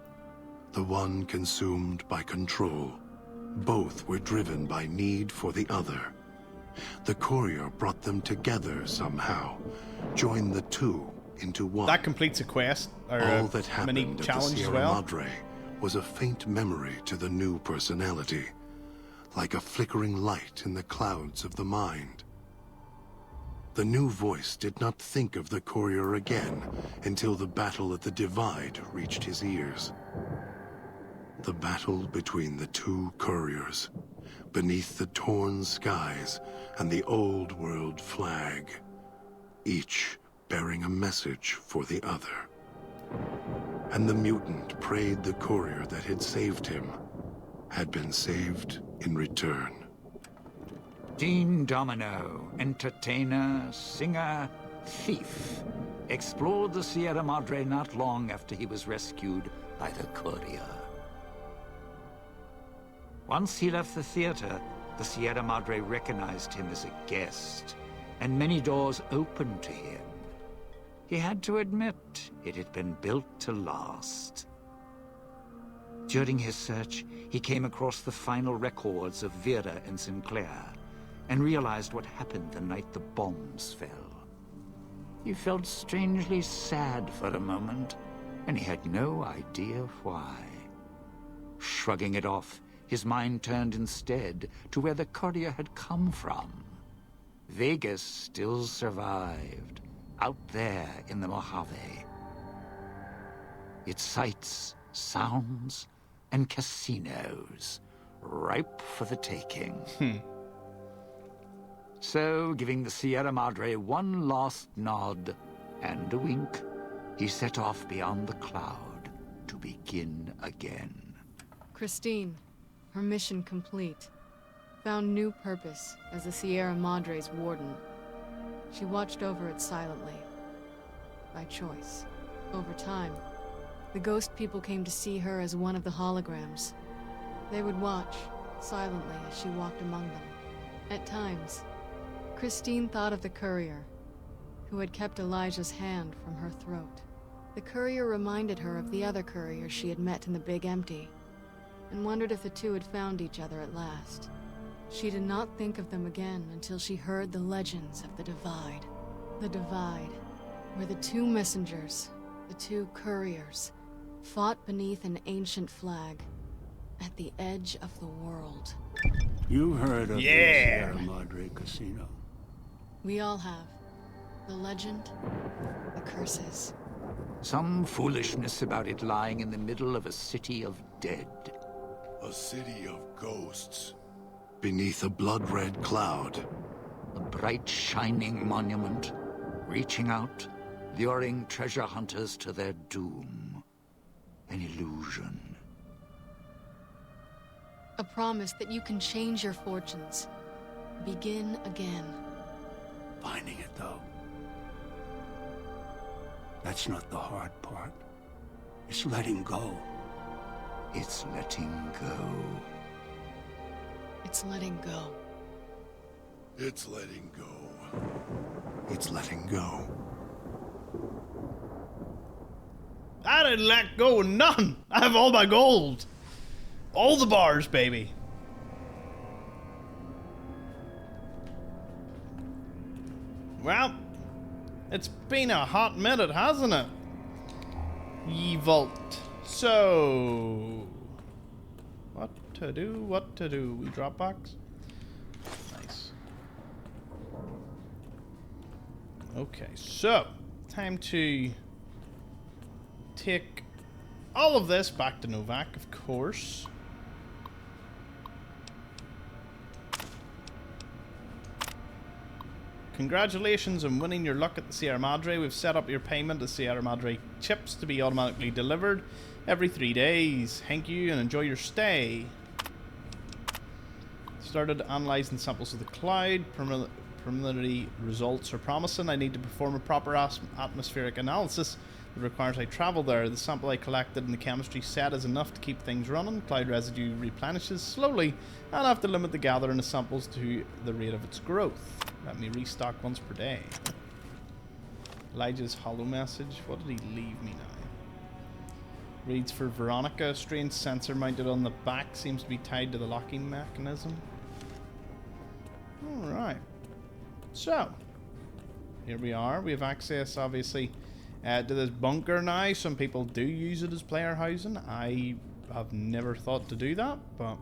the one consumed by control. Both were driven by need for the other. The courier brought them together somehow, joined the two into one. That completes a quest, or all a that happened mini at the challenge as Sierra well. Madre was a faint memory to the new personality, like a flickering light in the clouds of the mind. The new voice did not think of the courier again until the battle at the Divide reached his ears. The battle between the two couriers, beneath the torn skies and the old world flag, each bearing a message for the other. And the mutant prayed the courier that had saved him had been saved in return. Dean Domino, entertainer, singer, thief, explored the Sierra Madre not long after he was rescued by the courier. Once he left the theater, the Sierra Madre recognized him as a guest, and many doors opened to him. He had to admit it had been built to last. During his search, he came across the final records of Vera and Sinclair, and realized what happened the night the bombs fell. He felt strangely sad for a moment, and he had no idea why. Shrugging it off, his mind turned instead to where the courier had come from. Vegas still survived, out there in the Mojave. Its sights, sounds, and casinos, ripe for the taking. So, giving the Sierra Madre one last nod and a wink, he set off beyond the cloud to begin again. Christine, her mission complete, found new purpose as the Sierra Madre's warden. She watched over it silently, by choice. Over time, the ghost people came to see her as one of the holograms. They would watch, silently, as she walked among them. At times, Christine thought of the courier, who had kept Elijah's hand from her throat. The courier reminded her of the other courier she had met in the Big Empty. and wondered if the two had found each other at last. She did not think of them again until she heard the legends of the Divide. The Divide, where the two messengers, the two couriers, fought beneath an ancient flag at the edge of the world. You heard of the Sierra Madre Casino? We all have. The legend, the curses. Some foolishness about it lying in the middle of a city of dead. A city of ghosts. Beneath a blood-red cloud. A bright, shining monument, reaching out, luring treasure hunters to their doom. An illusion. A promise that you can change your fortunes. Begin again. Finding it, though. That's not the hard part. It's letting go. It's letting go. It's letting go. It's letting go. It's letting go. I didn't let go of none. I have all my gold. All the bars, baby. Well, it's been a hot minute, hasn't it? Ye vault. So, what to do? What to do? We drop box. Nice. Okay, so time to take all of this back to Novak, of course. Congratulations on winning your luck at the Sierra Madre. We've set up your payment to Sierra Madre chips to be automatically delivered every 3 days. Thank you and enjoy your stay. Started analysing samples of the cloud. Preliminary results are promising. I need to perform a proper atmospheric analysis that requires I travel there. The sample I collected in the chemistry set is enough to keep things running. Cloud residue replenishes slowly, and I have to limit the gathering of samples to the rate of its growth. Let me restock once per day. Elijah's hollow message. What did he leave me now? Reads for Veronica. A strange sensor mounted on the back seems to be tied to the locking mechanism. Alright. So, here we are. We have access, obviously, to this bunker now. Some people do use it as player housing. I have never thought to do that, but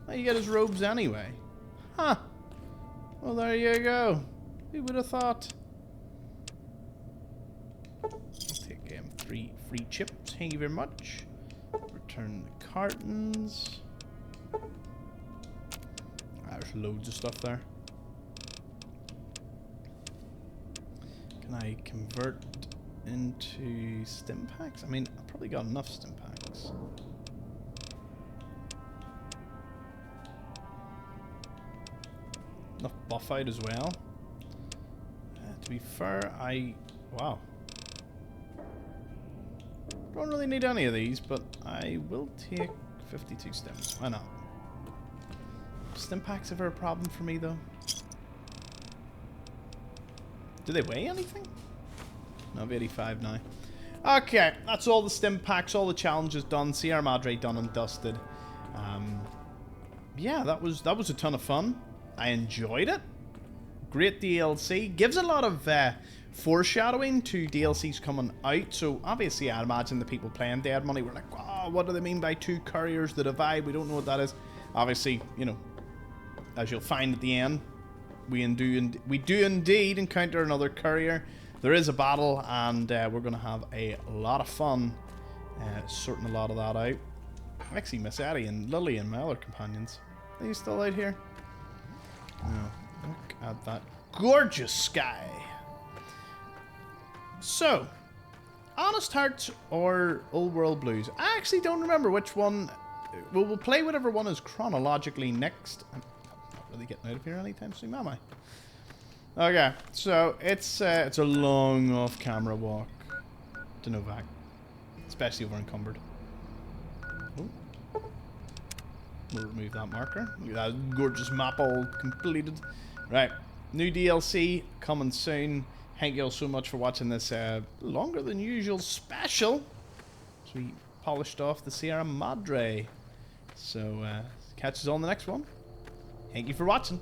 well, you get his robes anyway. Huh. Well, there you go. Who would have thought? I'll take three free chips. Thank you very much. Return the cartons. There's loads of stuff there. Can I convert into stim packs? I mean, I've probably got enough stim packs. Enough buff out as well. To be fair, wow. Don't really need any of these, but I will take 52 stims. Why not? Stim packs ever a problem for me, though? Do they weigh anything? No, 85 now. Okay, that's all the stim packs, all the challenges done. Sierra Madre done and dusted. Yeah, that was a ton of fun. I enjoyed it. Great DLC. Gives a lot of foreshadowing to DLCs coming out. So obviously, I imagine the people playing Dead Money were like, "Oh, what do they mean by two couriers? The Divide? We don't know what that is." Obviously, you know, as you'll find at the end, we do indeed encounter another courier. There is a battle, and we're going to have a lot of fun sorting a lot of that out. I actually miss Eddie and Lily and my other companions. Are you still out here? No. Look at that gorgeous sky. So, Honest Hearts or Old World Blues? I actually don't remember which one. We'll play whatever one is chronologically next. I'm not really getting out of here anytime soon, am I? Okay, so it's a long off-camera walk to Novak, especially over encumbered. Oh. We'll remove that marker. Look at that gorgeous map all completed. Right, new DLC coming soon. Thank you all so much for watching this longer than usual special. So we polished off the Sierra Madre. So, catch us all in the next one. Thank you for watching.